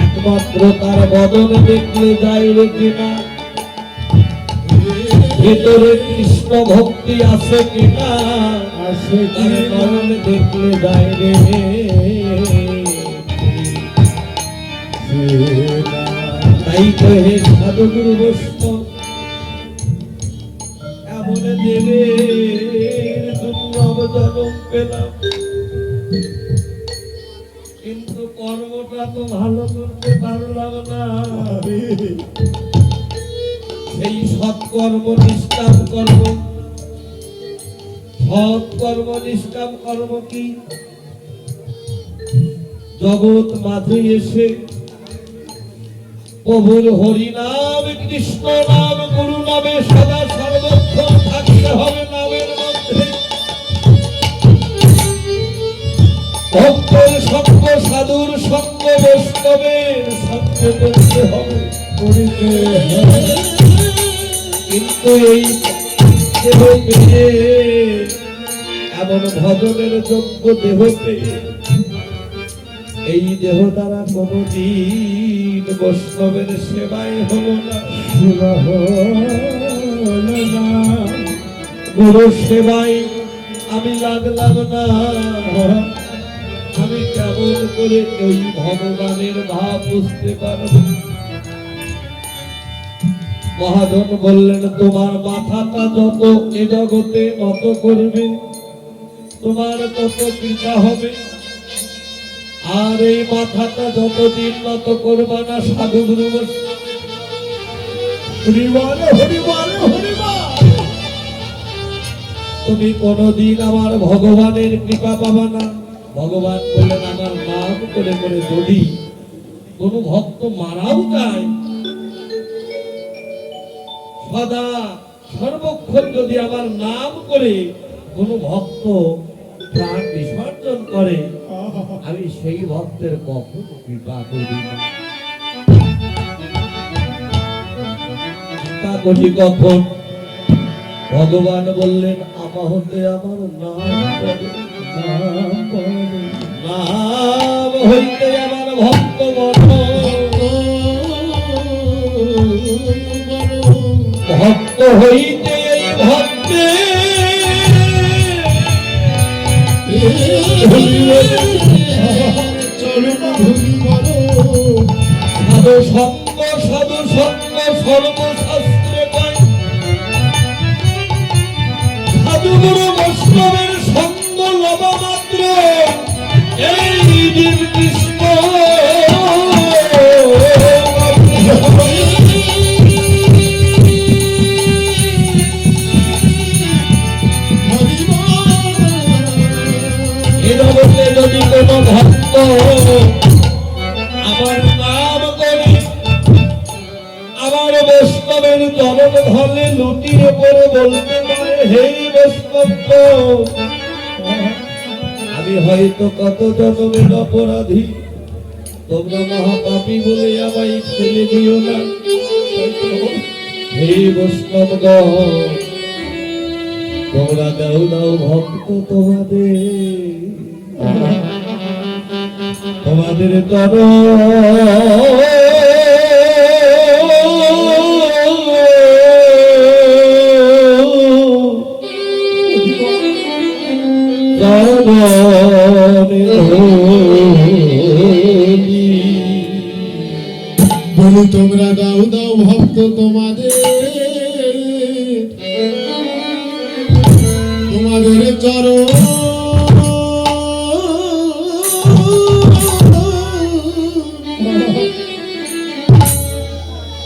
একমাত্র তার বদন দেখলে যায় রে কিনা, ভেতরে কৃষ্ণ ভক্তি আছে কিনা, আসে তার বদন দেখলে যায় রে। তাই তো হে সাধুগুরু বৈষ্ণব, এমন দেবের দুর্লভ জন্ম পেলাম, কিন্তু কর্মটা তো ভালো করতে পারলাম না। সেই সৎকর্ম নিষ্কাম কর্ম, সৎকর্ম নিষ্কাম কর্ম কি? জগৎ মাঝে এসে প্রভুর হরিনাম, কৃষ্ণ নাম, গুরু নামে সদা সর্বক্ষণ থাকতে হবে নামের মধ্যে। ভক্তের সঙ্গ, সাধুর সঙ্গ, বৈষ্ণবের সঙ্গ করিতে করতে হবে, করিতে হবে। কিন্তু এই দেহ পেয়ে, এমন ভজনের যোগ্য দেহ পেয়ে, এই দেহ দ্বারা কোনদিন বৈষ্ণবের সেবাই হলো না, সেবা হলো না। গুরু সেবাই আমি লাগলাম না। আমি কেমন করে ওই ভগবানের ভাব বুঝতে পারব? মহাজন বললেন, তোমার মাথাটা যত এ জগতে নত করবে, তোমার তত কৃপা হবে। আর এই মাথাটা যতদিন নত করবা না সাধু গুরু বৈষ্ণব, হরিবল হরিবল হরিবল। তুমি কোনদিন আমার ভগবানের কৃপা পাবা না। ভগবান বললেন, আমার নাম করে করে যদি কোন ভক্ত মারাও যায়, সদা সর্বক্ষণ যদি আমার নাম করে কোন ভক্ত প্রাণ বিসর্জন করে, আমি সেই ভক্তের কখনো কৃপা করি না। তা করি কখন? ভগবান বললেন, আমা হতে আমার নাম করে, নাম করে নাম হইতে আমার ভক্ত বড়, ভক্ত হইতে এই ভক্তে সাধু সঙ্গ, সাধু সঙ্গ সর্বশাস্ত্রে পাই। সাধু গুরু বৈষ্ণবের সঙ্গ লবা মাত্র এই নির্দিষ্ট এরবতে যদি কোনো ভক্ত আমার নাম করে আমার বৈষ্ণবের চরণ ধরে লুটিয়ে পড়ে বলতে পারে, হে বৈষ্ণব, আমি হয়তো কত জন্মের অপরাধী, তোমরা মহাপাপী বলে আমায় ফেলে দিও না। হে বৈষ্ণব, তোমরা দাও দাও ভক্ত তোমাদের বলি তোমরা দাও দাও ভক্ত তোমাদের চরণ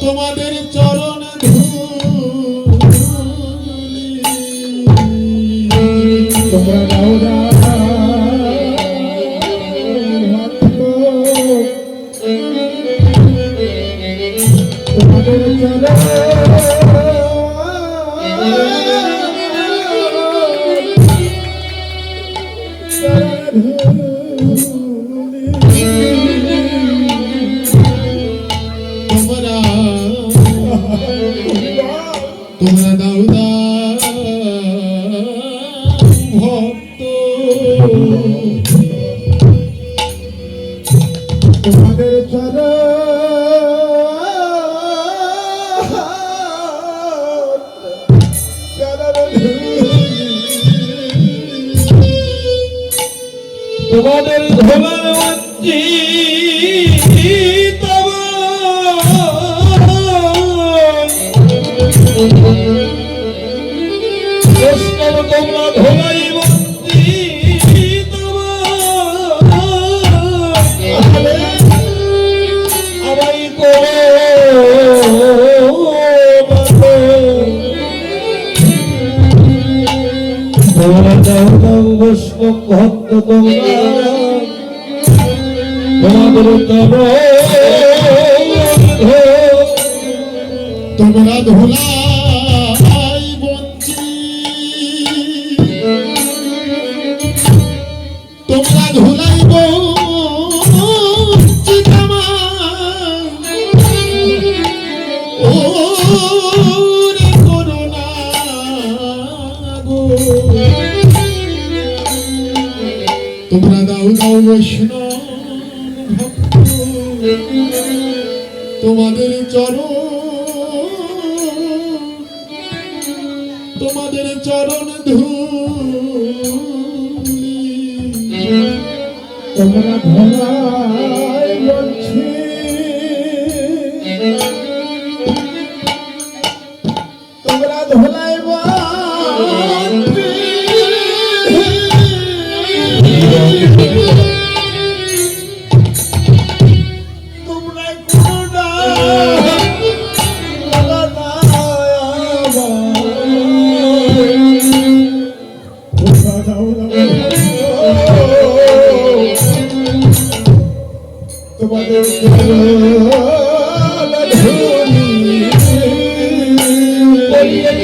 তোমাদের চরণ ধুলি তোমরা দাও দাও ভক্ত তোমাদের তোমরা দাও দাও ভক্ত তোমাদের তোমাদের ধোলার মধ্যে বৈষ্ণব তোমরা ধোলাই মন্ত্রী আমাই করো তোমরা দাও দাও বৈষ্ণব ভক্ত তোমরা তোমাদের তোমরা ধুলাই বঞ্চি তোমরা ধুলাই বঞ্চি বৈষ্ণব ভক্ত তোমাদের চরণ ধুলি তোমরা ধরায় বলছি তোমরা ধরায় বলছি তোমরা কোনটা তোমাদের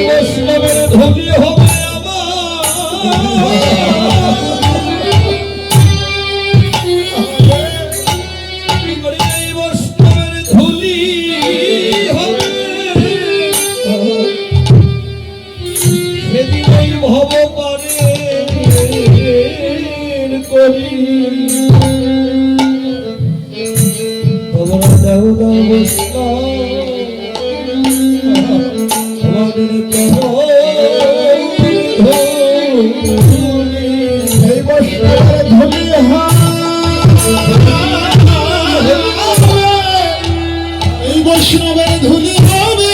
বৈষ্ণবের ধুলি হবে বৈষ্ণবের ধুলি হবে সেদিন ওই ভব পারে করি তোমরা দাও দাও তোমাদের এই বৈষ্ণবের ধুলি এই বৈষ্ণবের ধুলি হবে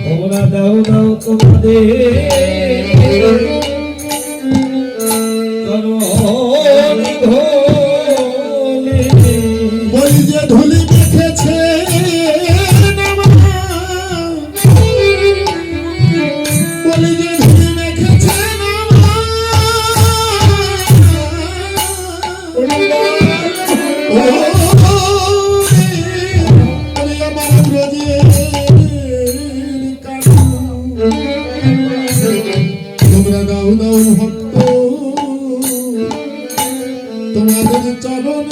তোমরা দাও দাও তোমাদের বলি যে ধুলি মেখেছে বলি যে ধুলি মেখেছে তোমরা দাও দাও ভক্ত তোমাদের চরণ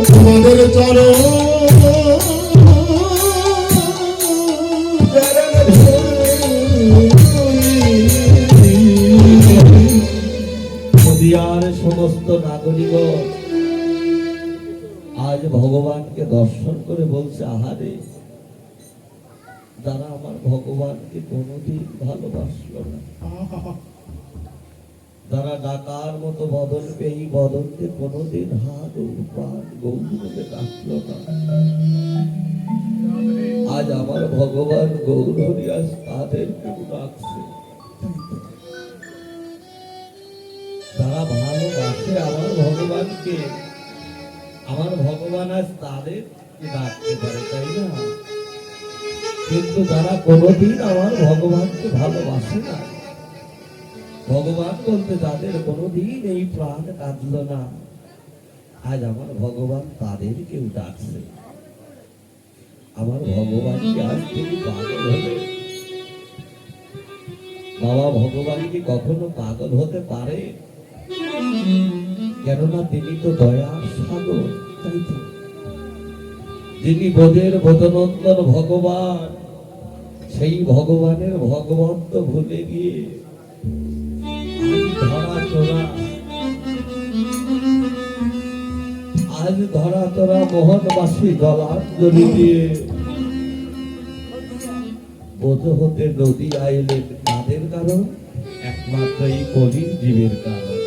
তোমাদের চরণ নদিয়ার সমস্ত নাগরিকগণ আজ ভগবানকে দর্শন করে বলছে আহারে যারা আমার ভগবানকে কোনোদিন ভালোবাসলো না, যারা ডাকার মতো বদল পেয়ে এই বদলকে কোনোদিন হাত উপান গৌরবে ডাকলো না, আজ আমার ভগবান গৌরহরি আজ তাদেরকেও ডাকছে। যারা ভালোবাসে আমার ভগবানকে, আমার ভগবান আজ তাদের ডাকতে পারে, তাই না? কিন্তু যারা কোনোদিন আমার ভগবানকে ভালোবাসে না, ভগবান বলতে যাদের কোনোদিন এই প্রাণ কাঁদল না, আজ আমার ভগবান তাদেরকেও ডাকছে। আমার ভগবানকে আজ তিনি পাগল হলে, বাবা ভগবান কি কখনো পাগল হতে পারে? কেননা তিনি তো দয়ার সাগর, তাই তো। যিনি বোধের বোধনন্দন ভগবান, সেই ভগবানের ভগবন্ত ভুলে গিয়ে আজ ধরা তোরা মোহনবাসী গলাঞ্জলি দিয়ে বোধ হতে নদী আইলেন। তাদের কারণ একমাত্র এই কলির জীবের কারণ।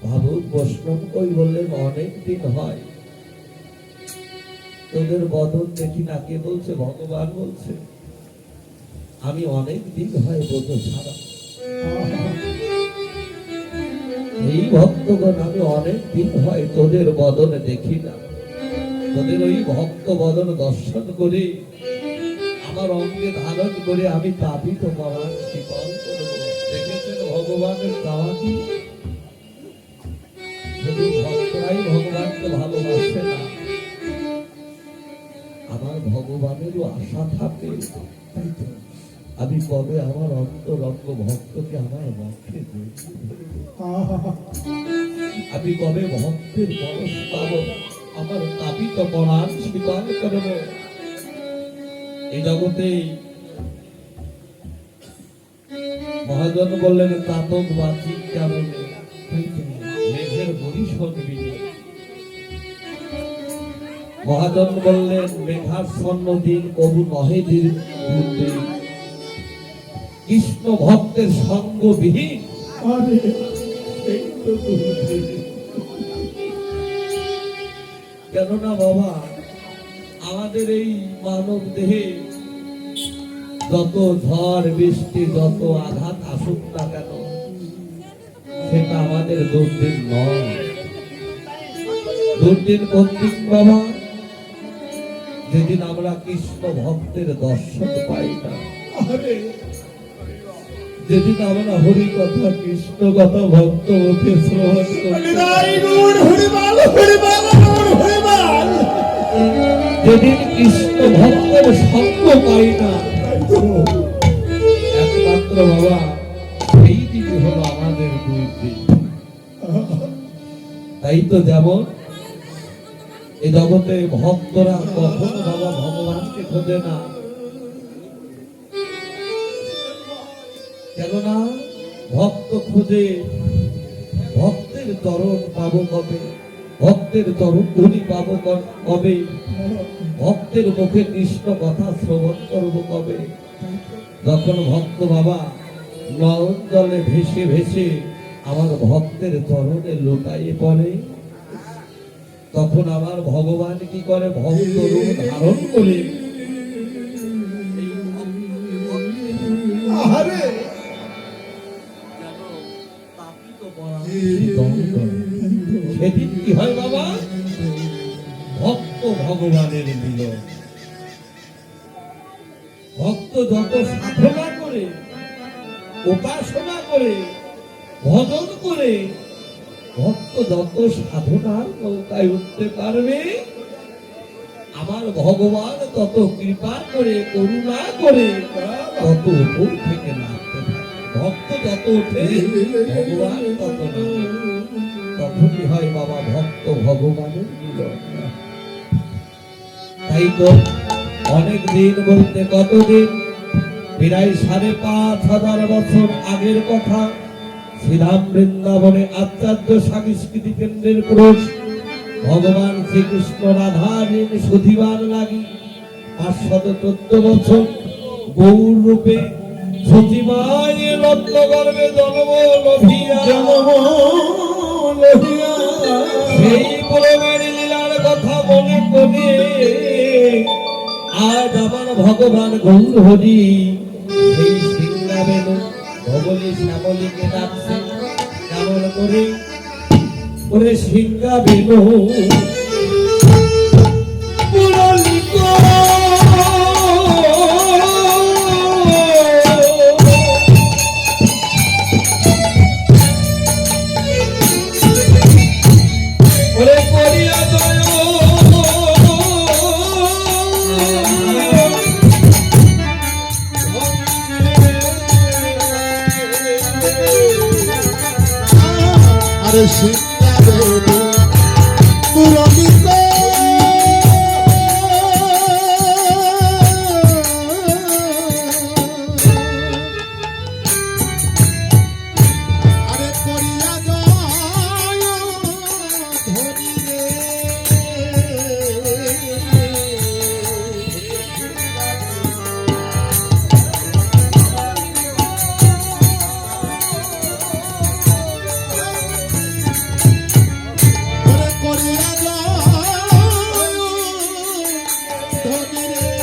ভাবুক, বৈষ্ণব কই বললেন অনেক দিন হয় তোদের বদন দেখি না। কে বলছে? ভগবান বলছে, আমি অনেক দিন হয় বোধ ছাড়া। এই ভক্তগণ, আমি অনেক দিন হয় তোদের বদনে দেখি না। তোদের ওই ভক্ত বদন দর্শন করে আমার অঙ্গে ধারণ করে আমি তাবিত পরাণ শিকল করব। দেখেছেন ভগবানের চাওয়া কি? যদি ভক্তরাই ভগবানকে ভালোবাসে না, আমার ভগবানেরও আশা থাকে, তাই তো আমি কবে আমার অন্তরঙ্গ ভক্তকে আমার ভক্তে আমি কবে ভক্তের পরশ পাব, আমার তাবিত পরাণ শিকল করব। এই জগতে মহাজন বললেন তাতক বাঁচি কেমন, মেঘের বরিশন বিনে। মহাজন বললেন মেঘাচ্ছন্ন দিন কবু নহে দিন, কৃষ্ণ ভক্তের সঙ্গবিহীন। কেননা বাবা, আমাদের এই মানব দেহে যত ঝড় বৃষ্টি, যত আঘাত আসুক না কেন, সেটা আমাদের দুর্দিন নয়। দুর্দিন কর্তৃক বাবা, যেদিন আমরা কৃষ্ণ ভক্তের দর্শন পাই না, যেদিন আমরা হরি কথা কৃষ্ণ কথা ভক্ত মুখে শ্রবণ করি, যেদিন কৃষ্ণ ভক্তের সঙ্গ পাই না, একমাত্র বাবা এই দিন হলো আমাদের দুর্দিন। তাই তো যেমন এই জগতে ভক্তরা কখনো বাবা ভগবানকে খোঁজে না, কেননা ভক্ত খোঁজে ভক্তের চরণ পাবো কবে, ভক্তের চরণ ধুলি পাবো কবে, ভক্তের মুখে কৃষ্ণ কথা শ্রবণ করবো কবে। যখন ভক্ত বাবা নয়ন জলে ভেসে ভেসে আমার ভক্তের চরণে লুটাইয়ে পড়ে, তখন আমার ভগবান কি করে? ভক্ত রূপ ধারণ করে সেদিন কি হয় বাবা? ভক্ত ভগবানের মিলন। ভক্ত যত সাধনা করে, উপাসনা করে, ভজন করে, ভক্ত যত সাধনার নৌকায় উঠতে পারবে, আমার ভগবান তত কৃপা করে, করুণা করে, তত উপর থেকে নামতে থাকে। ভক্ত যত ওঠে, ভগবান তত নামে। তখনই হয় বাবা ভক্ত ভগবানের মিলন। তাই তো অনেক দিন বলতে কতদিন, প্রায় 5,500 বছর আগের কথা। শ্রীরাম বৃন্দাবনে আচার্য সাংস্কৃতিক কেন্দ্রের পুরুষ ভগবান শ্রীকৃষ্ণ রাধারীণ সুধিবার লাগি 514 বছর গৌর রূপে সচিবায় রত্নগর্ভে জন্ম লভিয়া, সেই পুরমের লীলার কথা মনে করে আজ আমার ভগবান গৌর হরি সেই সিংহাবেন ভগলি শ্যামলীকে ডাকছে। কেমন করে? সিংহাবেন আরে সিংহারে পুরমিত আরে করিয়া জয় ধনী রে ওরে করিয়া জয় ধনী রে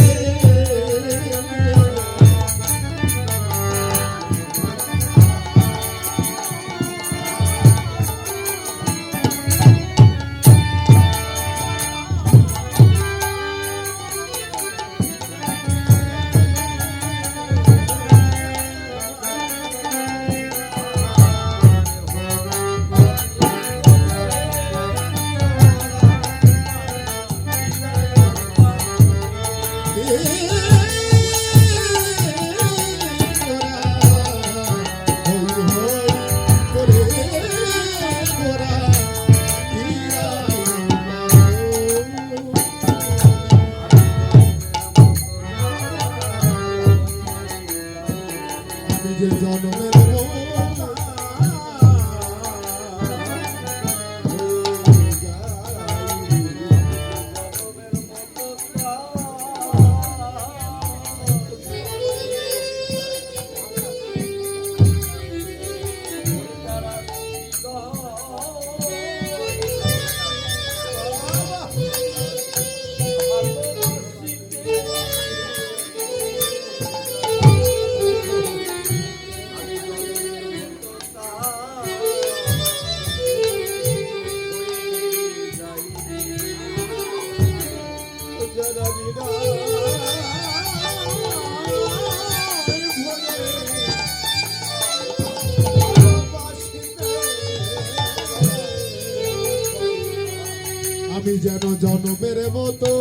জন্মের আমি যেন জন্মের মতো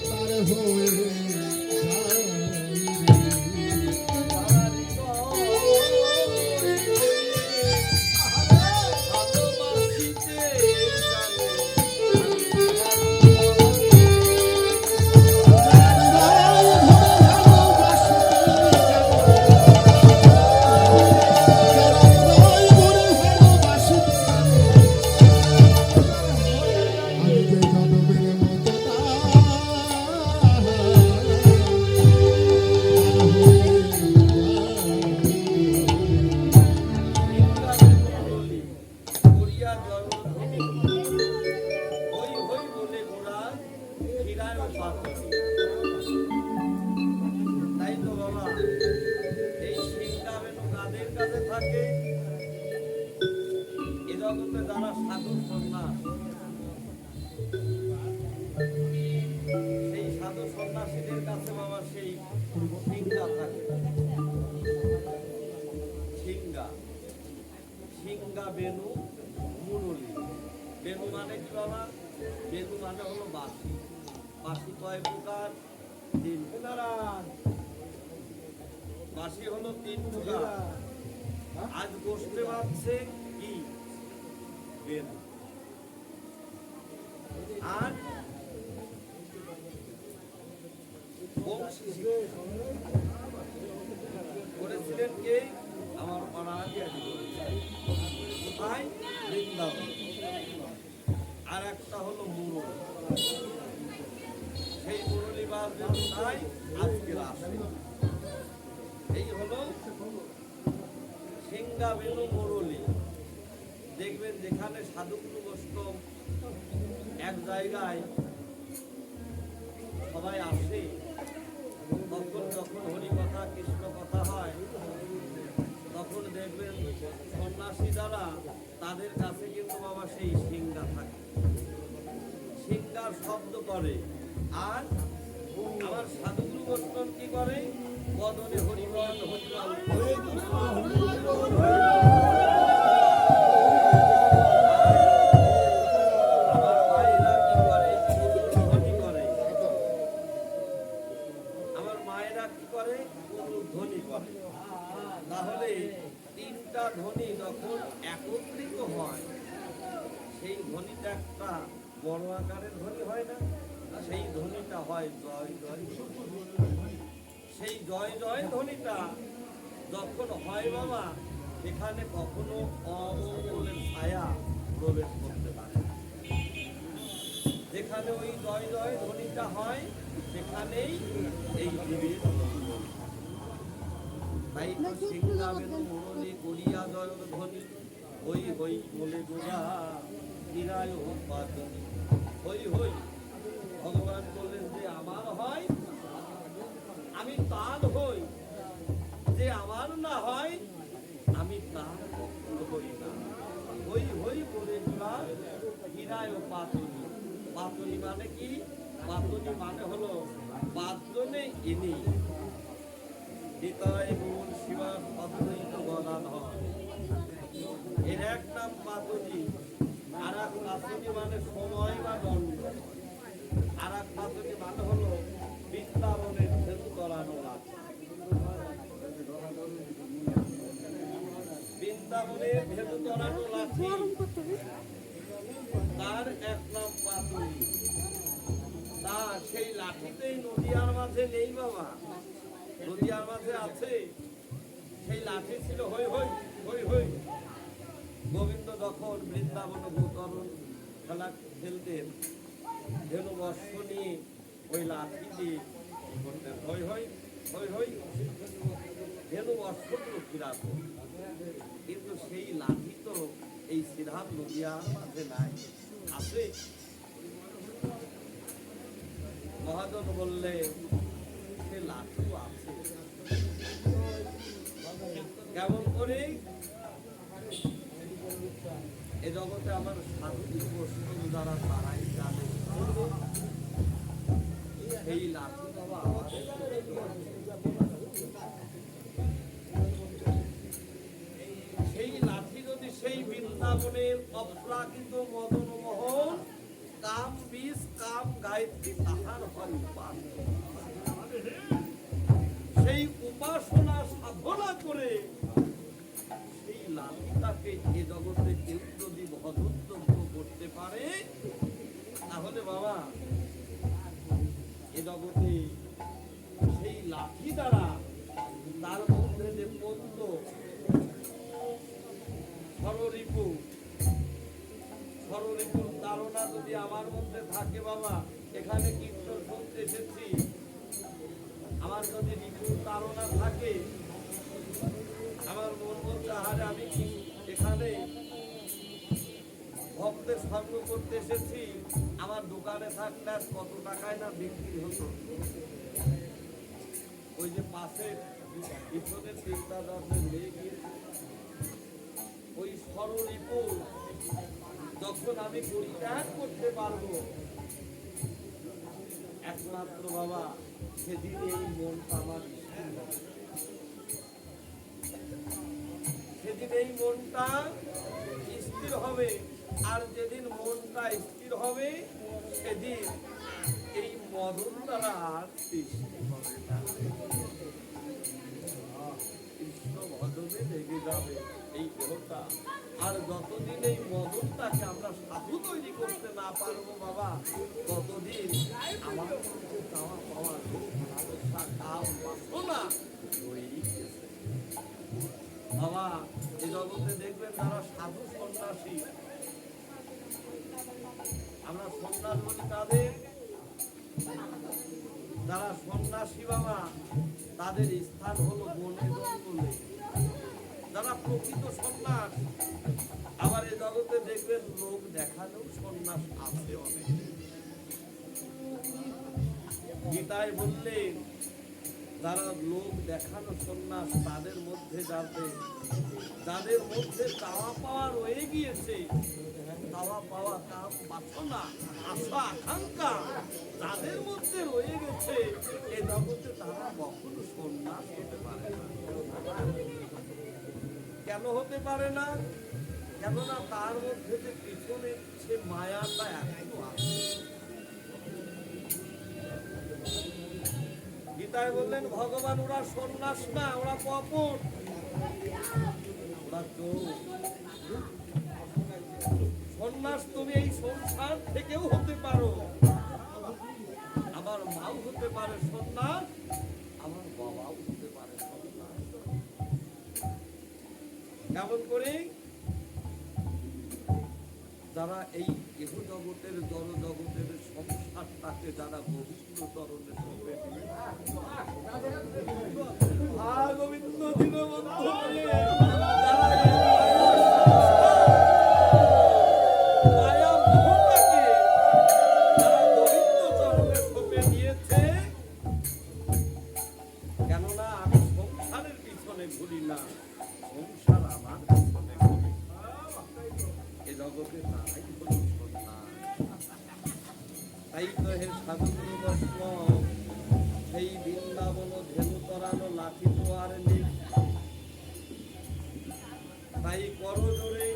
তার হয়ে তাই তো বাবা এই শিক্ষা বেনু কাদের কাছে থাকে এ জগতে যারা সাধু সন্ন্যাস সেই সাধু সন্ন্যাসীদের কাছে বাবা সেই সিংহা থাকে সিংহা বেনু মুরলি বেনু মানে কি বাবা বেনু মানে হলো বাঁশি বাঁশি কয় প্রকার তিন বাঁশি হলো তিন প্রকার আজ বসতে পারছে কি বেনু আর বংশী করেছিলেন কে আমার পাড়াহাটি কোথায় বৃন্দাবন আর একটা হলো মুরল সেই মুরলী বাজার নাই আজকের আসে এই হলো সিংহা বেনু মুরলী দেখবেন যেখানে সাধুগুরু বৈষ্ণব এক জায়গায় সবাই আসে তখন যখন হরি কথা কৃষ্ণ কথা হয় তখন দেখবেন সন্ন্যাসী যারা তাদের কাছে কিন্তু বাবা সেই সিংহা থাকে সিংহার শব্দ করে আর আমার সাধুগুরু বৈষ্ণব কি করে বদনে হরিবল হরিবল আকারের ধ্বনি হয় না, সেই ধ্বনিটা হয় জয় জয়। সেই জয় জয় ধ্বনিটা যখন হয় বাবা, এখানে কখনো অমঙ্গলের ছায়া প্রবেশ করতে পারে না। যেখানে ওই জয় জয় ধ্বনিটা হয় সেখানেই এই জীবের মঙ্গল। তাই তো সিংহা বেনু মুরলি করিয়া জয় ধ্বনি, হই হই বলে গোড়া নিরায় হোক পাতনি। হই হই ভগবান বললেন যে আমার হয় আমি তার হই, যে আমার না হয় আমি তার হই না। হই হই বলে গোড়া নিরায় ও পাতনি। পাতনি মানে কি? পাতনি মানে হলো পাঁচজনে ইনি নিতাই গৌর শিবার অদ্বৈত গদাধর। এর এক নাম পাতনি, আর এক পাতনি মানে সময় বা দণ্ড, আর এক পাতনি মানে হলো বৃন্দাবনের ধেনু তরানো লাঠি। বৃন্দাবনের ধেনু তরানো লাঠি, তার এক নাম পাতনি। তা সেই লাঠিতেই নদিয়ার মাঝে নেই বাবা, নদিয়ার মাঝে আছে। সেই লাঠি ছিল হই হই হই হই। গোবিন্দ যখন বৃন্দাবনে ভূতরণ খেলা খেলতেন, ধেনু বর্ষ নিয়ে ওই লাঠি দিয়ে করতেন হই হই হই হই, ধেনু বর্ষগুলো ফিরাত। কিন্তু সেই লাঠি তো এই শ্রীধাম নদিয়ার মাঝে নাই, আছে। মহাজন বললে সে লাঠি আছে। কেমন করে? এ জগতে আমার সাধু বৈষ্ণব যারা তারাই জানে সেই লাঠি বাবা আমাদের। সেই লাঠি যদি সেই বৃন্দাবনের অপ্রাকৃত মদন মোহন কাম বীজ কাম গায়ত্রী তাহার হয় উপাস, সেই উপাসনা সাধনা করে সেই লাঠিটাকে এ জগতে কেউ যদি ভজন্তব্য করতে পারে, তাহলে বাবা এ জগতে সেই লাঠি দ্বারা তার মধ্যে যে পদ্ম ষড়রিপু, ষড়রিপুর তাড়না যদি আমার মধ্যে থাকে বাবা, এখানে কীর্তন শুনতে এসেছি, আমার যদি রিপুর তাড়না থাকে, আমার মন বলতে আহারে আমি কি এখানে ভক্তের সঙ্গ করতে এসেছি, আমার দোকানে থাকলে আর কত টাকায় না বিক্রি হতো। ওই যে পাশে পিছনের চিন্তা দর্শন নিয়ে গিয়ে ওই ষড়রিপু যখন আমি পরিত্যাগ করতে পারবো, একমাত্র বাবা সেদিন এই মনটা আমার স্থির হবে। সেদিন এই মনটা স্থির হবে, আর যেদিন মনটা স্থির হবে সেদিন এই মদন দ্বারা আর সৃষ্টি হবে না। কৃষ্ণ ভজনে লেগে যাবে এই দেহটা। আর যতদিন এই মদনটাকে আমরা সাধু তৈরি করতে না পারবো বাবা, ততদিন আমার মধ্যে চাওয়া পাওয়া ভালোবাসা কাম বাসনা রয়েই গেছে। বাবা এই জগতে দেখবেন যারা সাধু সন্ন্যাসী, আমরা সন্ন্যাস বলি তাদের, যারা সন্ন্যাসী বাবা তাদের স্থান হলো বনে জঙ্গলে, যারা প্রকৃত সন্ন্যাস। আবার এ জগতে দেখবেন লোক দেখালেও সন্ন্যাস আছে অনেক। গীতায় বললেন যারা লোক দেখানো সন্ন্যাস, তাদের মধ্যে যাদের মধ্যে চাওয়া পাওয়া রয়ে গিয়েছে, চাওয়া পাওয়া কাম বাসনা আশা আকাঙ্ক্ষা যাদের মধ্যে রয়ে গেছে, এ জগতে তারা কখনো সন্ন্যাস হতে পারে না। কেন হতে পারে না? কেননা তার মধ্যে যে পিছনে সে মায়াটা এখনো আছে। গীতায় বললেন ভগবান ওরা সন্ন্যাস না, ওরা কপট, ওরা চোর। সন্ন্যাস তুমি এই সংসার থেকেও হতে পারো, আমার মাও হতে পারে সন্ন্যাস, আমার বাবাও হতে পারে সন্ন্যাস। কেমন করে? যারা এই ইহ জগতের জড় জগতের সংসারটাকে যারা গোবিন্দ চরণে শোভে, গোবিন্দ দীনবন্ধু বলে যারা মায়া মোহটাকে যারা গোবিন্দ চরণে শোভে দিয়েছে, কেননা আমি সংসারের পিছনে ঘুরি না, সংসার আমার পিছনে ঘুরি। এ জগতে তারাই হল সন্ন্যাস। তাই তো হে সাধুগুরু বৈষ্ণব, সেই বৃন্দাবন ধেনু তরানো লাঠি তো আর নেই, তাই করো জোরে।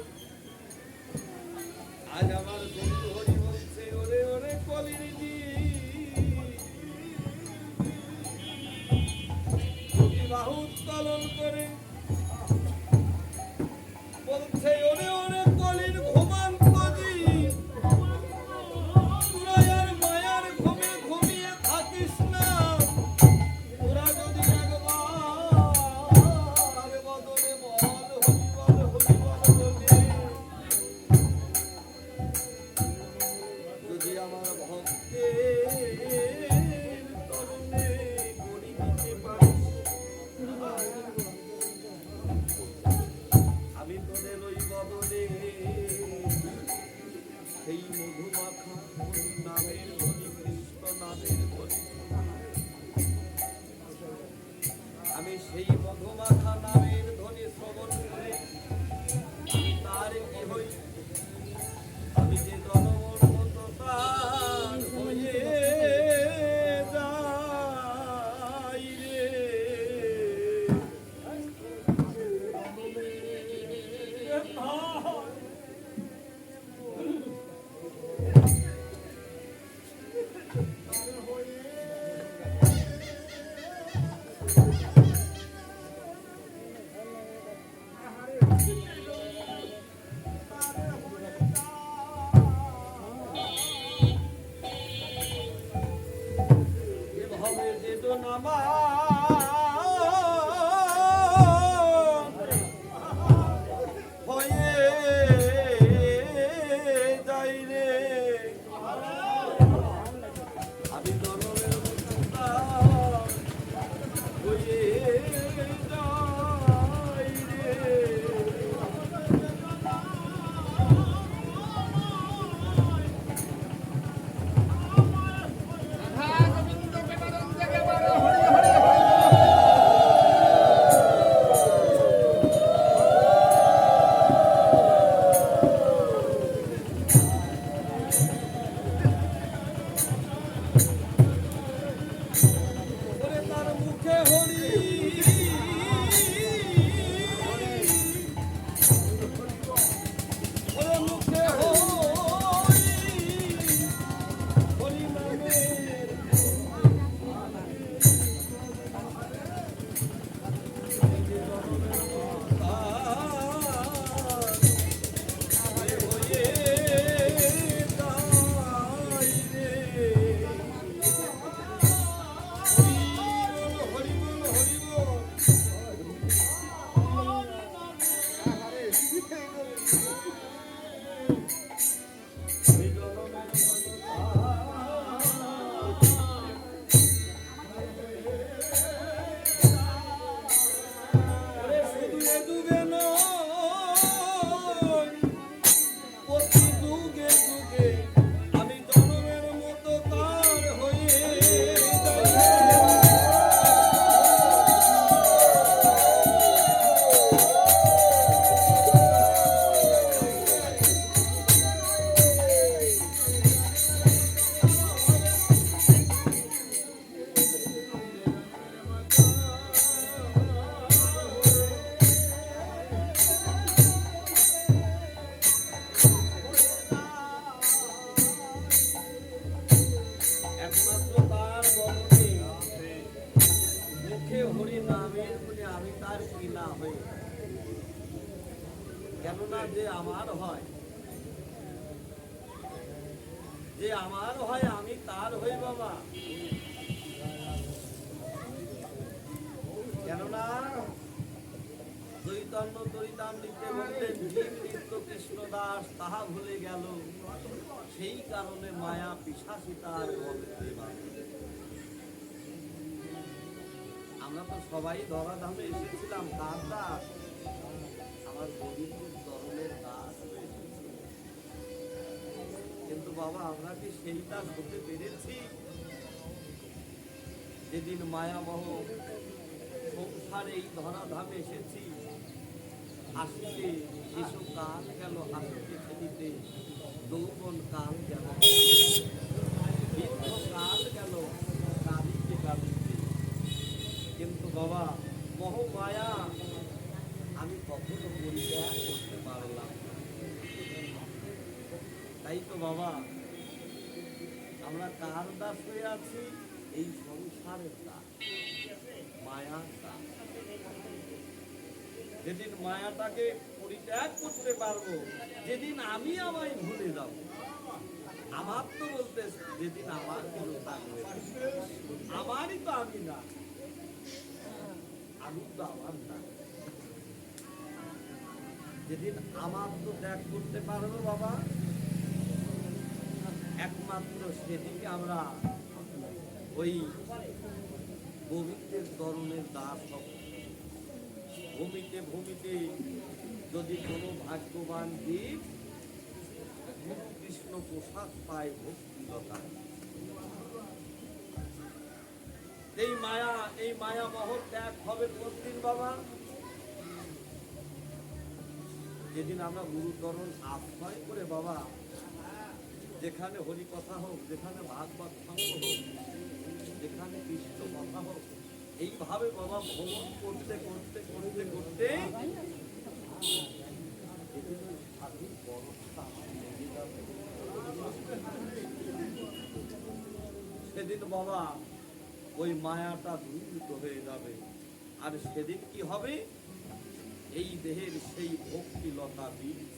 আজ আমার বন্ধু হরি বলছে, ওরে ওরে কলির দুটি বাহু উত্তোলন করে বলছে, ওরে ওরে কলির ঘুমান্ত জীব, তোরা আর মায়ার ঘুমে ঘুমিয়ে থাকিস না। তোরা যদি একবার বদনে বল হরি বল বলে, যদি আমার ভক্তের তরুণে গড়ি দিতে পারিস, আমি তোদের ওই বদনে সেই মধুমাখা নামের ধ্বনি, কৃষ্ণ নামের ধ্বনি, আমি সেই মধুমাখা নামের ধ্বনি শ্রবণ করে আমি তার কি হই, আমি যে জনমর মতো তার হয়ে যাই রে। এভাবে যে নামা হয়ে যাই রে, আমি জনমের মতো তার হয়ে যাই রে। ওরে তার মুখে হরি, ওরে মুখে হরি, হরি নামের আমি জনমের মতো তার হয়ে একমাত্র তার বদনে মুখে হরি নামের বলে আমি তার কি না হই, কেননা যে আমার হয় যে আমার হয় আমি তার হই বাবা। কেননা চৈতন্য চরিতামৃতে বললেন জীব নিত্য কৃষ্ণ দাস তাহা ভুলে গেল, সেই কারণে মায়া পিশাচি তার বলে দেবা। আমরা তো সবাই ধরাধামে এসেছিলাম কার দাস? আমার গোবিন্দের চরণের দাস হয়ে এসেছি। কিন্তু বাবা আমরা কি সেই দাস হতে পেরেছি? যেদিন মায়ামহ সংসারে এই ধরাধামে এসেছি, হাসিতে শিশু কাল গেল হাসিতে খেলিতে, যৌবন কাল গেল বৃদ্ধ কাল গেল কাঁদিতে কাঁদিতে। কিন্তু বাবা মোহমায়া আমি কখনো পরিত্যাগ করতে পারলাম না। তাই তো বাবা আমরা কার দাস হয়ে আছি? এই সংসারের দাস, মায়ার দাস। যেদিন মায়াটাকে পরিত্যাগ করতে পারবো, যেদিন আমি আমায় ভুলে যাব, আমার তো বলতে যেদিন আমার কেউ থাকবে না, আমারই তো আমি না, আমি তো আমার না। যেদিন আমার তো ত্যাগ করতে পারবো বাবা, একমাত্র সেদিকে আমরা ওই গোবিন্দের চরণের দাস হব। ভূমিতে ভূমিতে যদি কোনো ভাগ্যবান জীব গুরু কৃষ্ণ প্রসাদ পায় ভক্তিলতা, এই মায়া মোহ ত্যাগ হবে কোনদিন বাবা? যেদিন আমরা গুরুচরণ আশ্রয় করে বাবা, যেখানে হরি কথা হোক, যেখানে ভাগবত সঙ্গ হোক, যেখানে কৃষ্ণ কথা হোক, এইভাবে বাবা ভ্রমণ করতে করতে করতে করতে সেদিন বাবা ওই মায়াটা দূরীভূত হয়ে যাবে। আর সেদিন কি হবে? এই দেহের সেই ভক্তিলতা বীজ,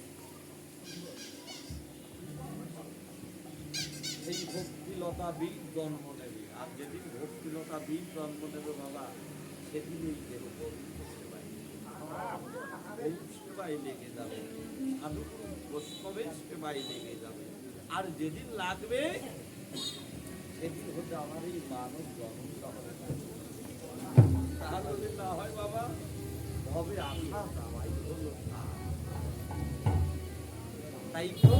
সেই ভক্তিলতা বীজ জন্ম নেবে। আর যেদিন ভক্তিলতা বীজ জন্ম নেবে বাবা, সেদিন এই দেহ সেবায় লেগে যাবে, সাধু বৈষ্ণবের সেবায় লেগে যাবে। আর যেদিন লাগবে সেদিন হচ্ছে আমার এই মানব জন্মটা হবে। তাহলে যদি না হয় বাবা, হবে আশা যাওয়াই হলো না। তাই তো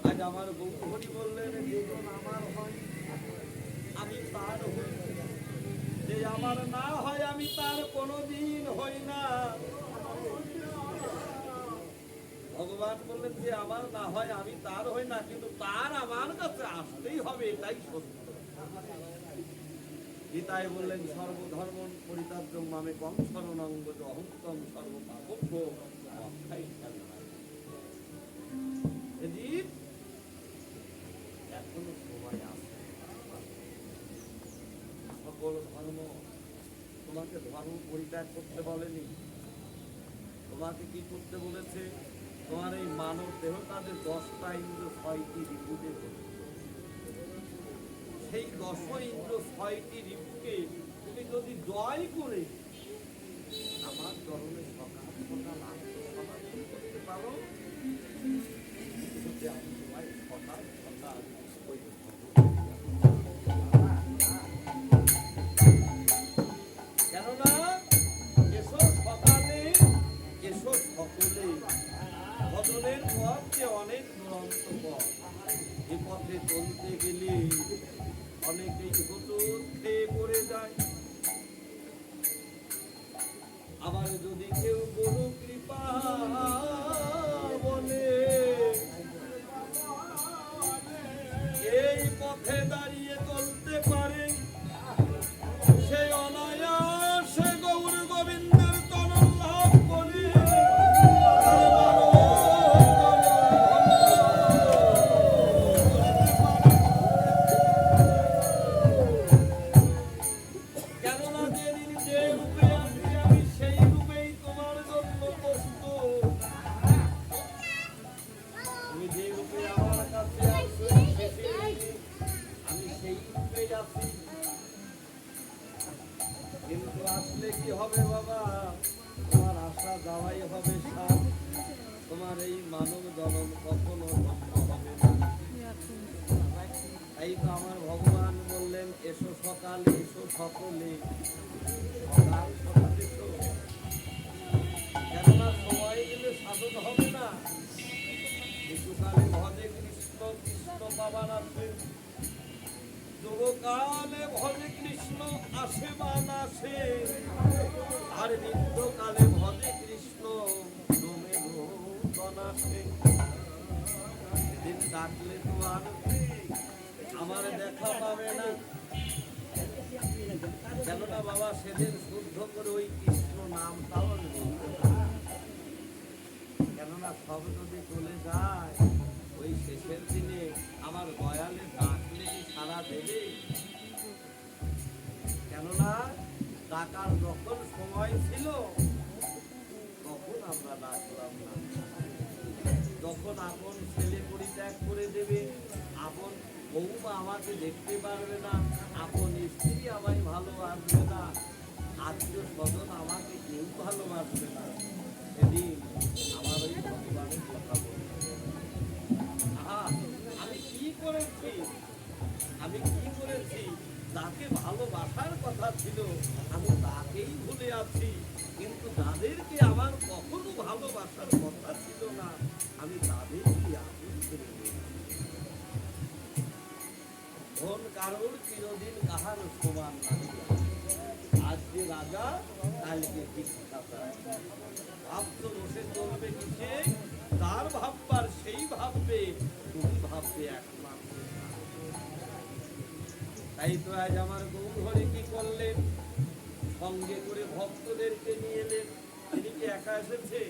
আজ আমার গৌর হরি বললেন, যেজন আমার হয় আমি তার হই, যে আমার না হয় আমি তার কোনোদিন হই না। ভগবান বললেন যে আমার না হয় আমি তার হই না, কিন্তু তার আমার কাছে আসতেই হবে, এটাই সত্য। গীতায় বললেন সর্বধর্ম পরিত্যাজ্যং মামেকং শরণং ব্রজ অহং সর্বপাপভ্যো মোক্ষায়। এখনো সময় আছে। সকল ধর্ম তোমাকে ধর্ম পরিত্যাগ করতে বলেনি, তোমাকে কি করতে বলেছে? তোমার এই মানব দেহটাতে 10টা ইন্দ্র 6টি রিপুতে করতে। সেই 10 ইন্দ্র 6টি রিপুকে তুমি যদি জয় করে আমার চরণে সকাল সকাল আত্মসমর্পণ করতে পারো, আমি তোমায় সকাল সকাল ওই কেননা এসো সকালে এসো সকলে, ভজনের পথ যে অনেক দুরন্ত পথ, এ পথে চলতে গেলে অনেকেই হতে পড়ে যায়। আবার যদি কেউ গুরু কৃপা বলে, এই পথে দাঁড়িয়ে চলতে পারে, সে অনায়াসে গৌর গোবিন্দের চরণ লাভ করে। কেননা যেদিন যে রূপে আছি আমি সেই রূপেই তোমার জন্য প্রস্তুত। তুমি যে রূপে আমার কাছে আসবে তাই তো আমার ভগবান বললেন এসো সকালে এসো সকলে সকাল সকাল এসো। কেননা সময় দিলে সাধন হবে না। শিশুকালে ভজে কৃষ্ণ কৃষ্ণ পাবার আসে, যুবকালে ভজে কৃষ্ণ আসে বা নাসে, আর বৃদ্ধকালে ভজে কৃষ্ণ রোমে নূতন আসে। দিন ডাকলে তো আর আমার দেখা পাবে না। কেননা বাবা সেদিন শুদ্ধ করে ওই কৃষ্ণ নামটাও আমি বলতে পারি। কেননা সব যদি চলে যায় ওই শেষের দিনে আমার দয়ালে ডাকলে কি সারা দেবে? কেননা ডাকার যখন সময় ছিল তখন আমরা ডাকলাম না। যখন আপন ছেলে পরিত্যাগ করে দেবে, আপন বৌমা আমাকে দেখতে পারবে না, আপন স্ত্রী আমায় ভালোবাসবে না, আত্মীয় স্বজন আমাকে কেউ ভালোবাসবে না, সেদিন আমার ওই ভগবানের কথা বলবে, আমি কি করেছি, আমি কি করেছি, যাকে ভালোবাসার কথা ছিল আমি তাকেই ভুলে আছি, কিন্তু যাদেরকে আমার কখনো ভালোবাসার কথা ছিল না আমি তাদেরকে আপন করে নিয়েছি। ধন কারোর চিরদিন কাহার সমান না, আজকে রাজা কালকে ভিক্ষাতা। ভাবছো বসে চলবে কিসে? তার ভাববার সেই ভাববে, তুমি ভাববে একমাত্র। তাই তো আজ আমার গৌরহরি কি করলেন? সঙ্গে করে ভক্তদেরকে নিয়ে এলেন। তিনি কি একা এসেছে?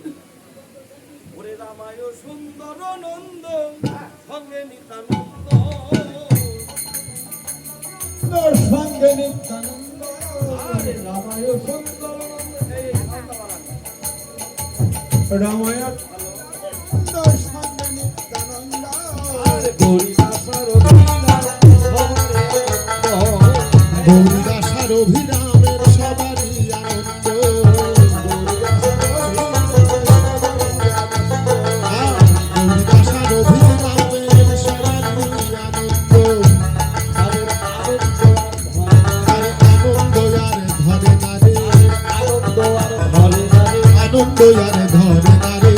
ওরে রামায় সুন্দর নন্দ সঙ্গে নিতানন্দ, সঙ্গে নিত্যানন্দ, আরে রামায় সুন্দর নন্দ, এই রামায় ভালো সঙ্গে নিত্যানন্দ, আরে গৌরীদাসার অভিনয় সবারে আনন্দ, গৌরীদাসার অভিরামের সবারই আনন্দ, গৌরীদাসার অভিরামের সবারই আনন্দ, তাদের আনন্দ আর আনন্দ আর ধরে না রে, আনন্দ আর ভরে না রে, আনন্দ আর ধরে না রে,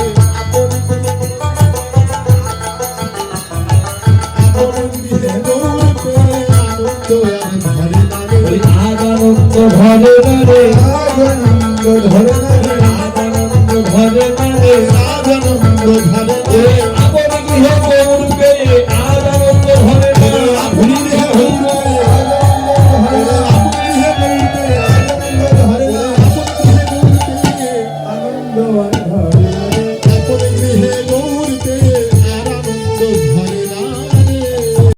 আনন্দিতে গৌরবে আনন্দ আর ধরে না রে, আনন্দ ঘরে ঘরে আনন্দ ধরে না রে, আনন্দ ঘরে ঘরে আনন্দ ধরে না রে, আপন গৃহে